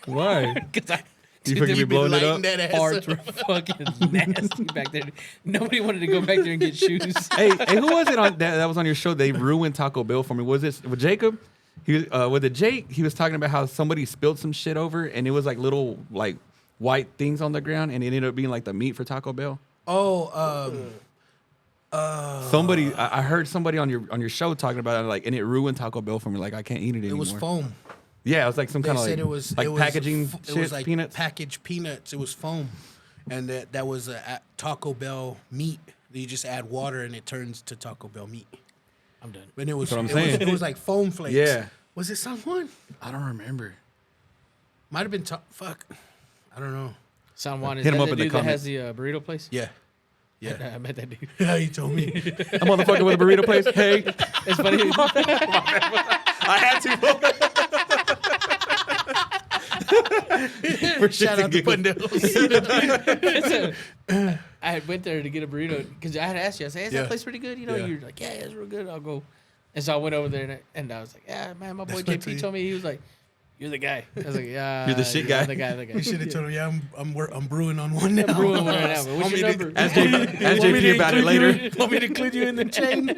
Why? Because You fucking be blowing it up? That ass parts up. were fucking nasty back there. Nobody wanted to go back there and get shoes. Hey, who was it on that was on your show? They ruined Taco Bell for me. Was it with Jacob? He with the Jake, he was talking about how somebody spilled some shit over, and it was like little like white things on the ground, and it ended up being like the meat for Taco Bell. Somebody, I heard somebody on your show talking about it, like, and it ruined Taco Bell for me. Like, I can't eat it anymore. It was foam. Yeah, it was like some They kind of said like, it was like it was packaging f- shit, It was like peanuts. packaged peanuts. It was foam, and that was a Taco Bell meat. You just add water and it turns to Taco Bell meat. I'm done. And it was That's what I'm it was- saying. it was like foam flakes. Yeah. Was it someone? I don't remember. Might have been fuck. I don't know. San Juan is Hit him that up the in the that has comments. the burrito place? Yeah. Yeah. I met that dude. Yeah, he told me. A motherfucker with a burrito place. Hey, It's funny. I had to. Shout out to Pundos. I went there to get a burrito because I had asked you. I said, "Hey, is Yeah. that place pretty good?" You know, Yeah. you're like, "Yeah, it's real good. I'll go." And so I went over there and I was like, "Yeah, man, my boy That's my JP thing. told me." He was like, "You're the guy." I was like, "Yeah, You're the shit guy. The guy. You should have told him. Yeah, I'm brewing on one now. I'm brewing one right now. But what's your number? Ask JP about it later. Want me to include you in the chain?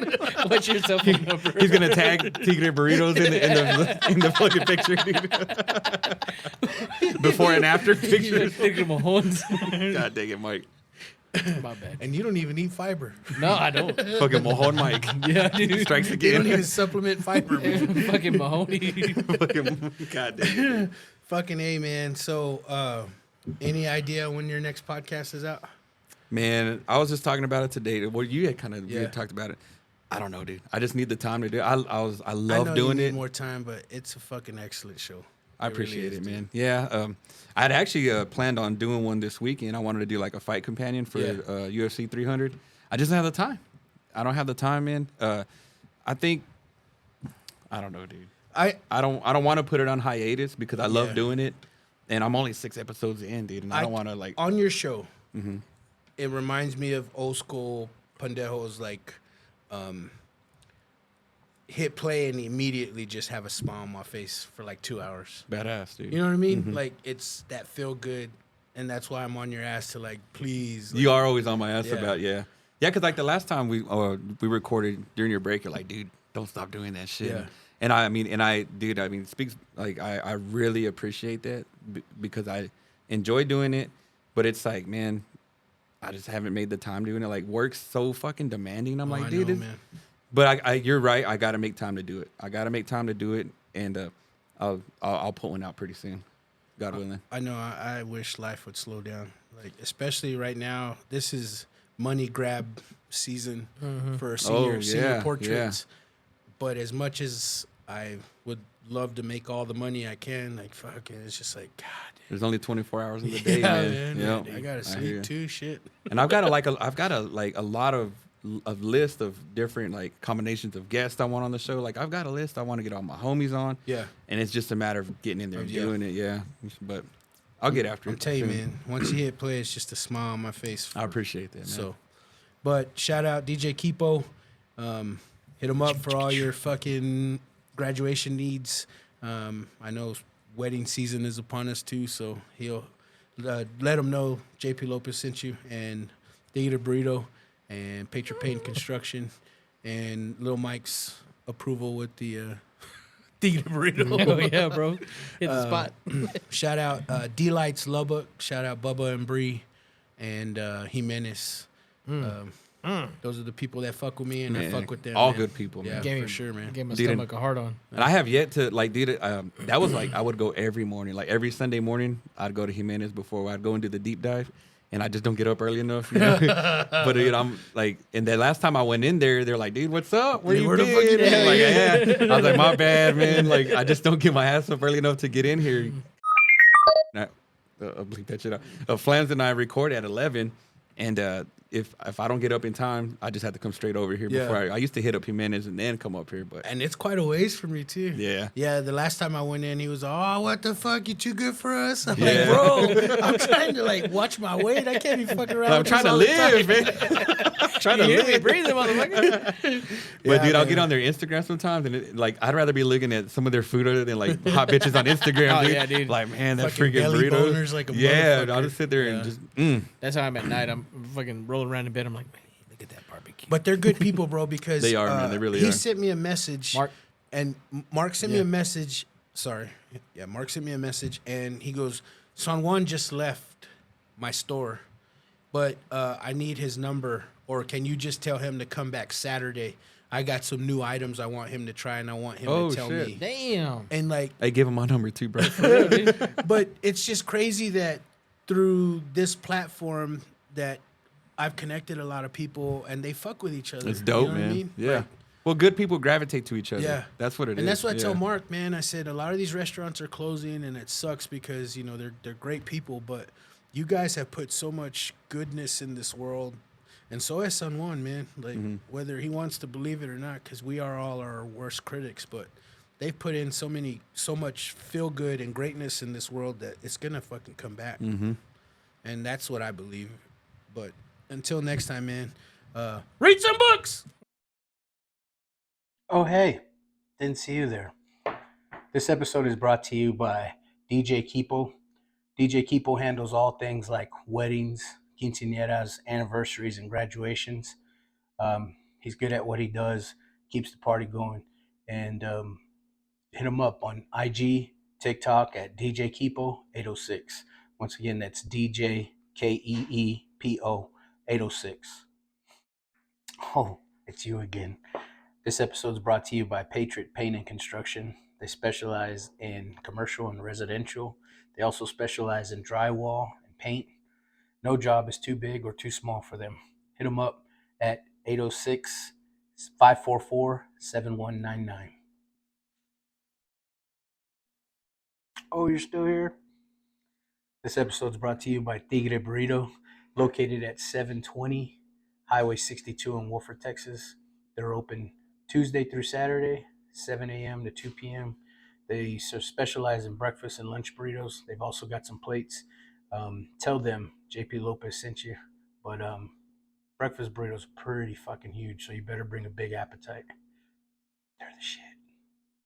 What's your cell phone number? He's gonna tag Tigre Burritos in the fucking picture, dude. Before and after pictures. Look at my horns. God dang it, Mike. My bad. And you don't even eat fiber. No, I don't. Fucking Mojon Mike. Yeah, dude. Strikes You don't again. even supplement fiber, man. Fucking Mahoney. Fucking God dang it. Fucking A, man. So, any idea when your next podcast is out? Man, I was just talking about it today. Well, you had kind of Yeah. talked about it. I don't know, dude. I just need the time to do it. I love I know doing you need it. more time, but it's a fucking excellent show. I It really appreciate is, it, dude. man. Yeah, I'd actually planned on doing one this weekend. I wanted to do like a fight companion for Yeah. UFC 300. I just don't have the time. I don't have the time, man. I think I don't know, dude. I don't want to put it on hiatus because I love Yeah. doing it, and I'm only 6 episodes in, dude, and I don't want to like. on your show. It reminds me of old school pendejos, like hit play and immediately just have a smile on my face for like 2 hours. Badass, dude. You know what I mean? Like it's that feel good, and that's why I'm on your ass to like, please. Like, You are always on my ass Yeah. about because like the last time we recorded during your break, you're like, dude, don't stop doing that shit. Yeah. And I mean, dude, I mean, speaks like I really appreciate that because I enjoy doing it, but it's like, man, I just haven't made the time doing it. Like, work's so fucking demanding. I'm like, I dude, know, man. but you're right. I got to make time to do it. I got to make time to do it, and I'll put one out pretty soon, God willing. I know. I wish life would slow down. Like, especially right now, this is money grab season for senior portraits. But as much as I would love to make all the money I can, like, fuck it, it's just like, God. There's only 24 hours in the day, man. Yep. I gotta sleep too. Shit. And I've got a lot of list of different like combinations of guests I want on the show. Like, I've got a list I want to get all my homies on. Yeah. And it's just a matter of getting in there and doing it. Yeah. But I'll get after it. I'm telling you, man. Once you hit play, it's just a smile on my face. I appreciate that, man. So, but shout out DJ Kipo. Hit him up for all your fucking graduation needs. I know wedding season is upon us too, so he'll let him know JP Lopez sent you, and Theater Burrito and Patriot Paint Construction and Lil Mike's approval with the Theater Burrito. Oh yeah, bro, hit the spot. Shout out D-Lights Lubbock. Shout out Bubba and Bree and Jimenez. Those are the people that fuck with me, and I fuck with them. All man. good people, man. Yeah, for sure, man. Gave my Dude, stomach a hard on. And I have yet to like, dude. That was like I would go every morning, like every Sunday morning. I'd go to Jimenez before I'd go and do the deep dive, and I just don't get up early enough. You know? But dude, I'm like, and the last time I went in there, they're like, dude, what's up? Where Where the you fuck you been? been? Like, yeah. I was like, my bad, man. Like, I just don't get my ass up early enough to get in here. I'll bleep that shit out. Flams and I record at 11, and if I don't get up in time, I just have to come straight over here. Yeah. Before I used to hit up Jimenez and then come up here, but And it's quite a ways from me too. Yeah. Yeah, the last time I went in, he was, oh, what the fuck? You too good for us? I'm Yeah. like, bro, I'm trying to like watch my weight. I can't be fucking around. I'm with trying this to all the live, time. man. Trying to You hear me live. breathing, motherfucker? But Yeah, dude, I'll man. get on their Instagram sometimes, and like I'd rather be looking at some of their food other than like hot bitches on Instagram. Oh, dude. yeah, dude. Like, man, that Fucking freaking belly burrito. boners like a yeah, motherfucker. I'll just sit there and just. That's how I'm at night. I'm fucking rolling around in bed. I'm like, man, look at that barbecue. But they're good people, bro, because They are, man. They really he are. sent me a message. Mark? And Mark sent me a message. Sorry. Yeah, Mark sent me a message, and he goes, San Juan just left my store, but I need his number, or can you just tell him to come back Saturday? I got some new items I want him to try, and I want him Oh, to tell shit. me. Damn. And like, I give him my number too, bro. but it's just crazy that through this platform that I've connected a lot of people, and they fuck with each other. It's dope, you know man. What I mean? Yeah. Like, Well, good people gravitate to each other. Yeah. That's what it is. and that's what I tell Yeah. Mark, man. I said a lot of these restaurants are closing, and it sucks because you know they're great people, but you guys have put so much goodness in this world, and so has San Juan, man. Like whether he wants to believe it or not, because we are all our worst critics, but they've put in so much feel good and greatness in this world that it's gonna fucking come back, and that's what I believe. But until next time, man, read some books. Oh, hey, didn't see you there. This episode is brought to you by DJ Kipo. DJ Kipo handles all things like weddings, quinceañeras, anniversaries, and graduations. He's good at what he does, keeps the party going, and hit him up on IG, TikTok at DJ Kipo 806. Once again, that's DJ KEEPO 806. Oh, it's you again. This episode is brought to you by Patriot Paint and Construction. They specialize in commercial and residential. They also specialize in drywall and paint. No job is too big or too small for them. Hit them up at 806-544-7199. Oh, you're still here? This episode is brought to you by Tigre Burrito, located at 720 Highway 62 in Wolford, Texas. They're open Tuesday through Saturday, 7 a.m. to 2 p.m. They specialize in breakfast and lunch burritos. They've also got some plates. Tell them JP Lopez sent you. But breakfast burritos are pretty fucking huge, so you better bring a big appetite. They're the shit.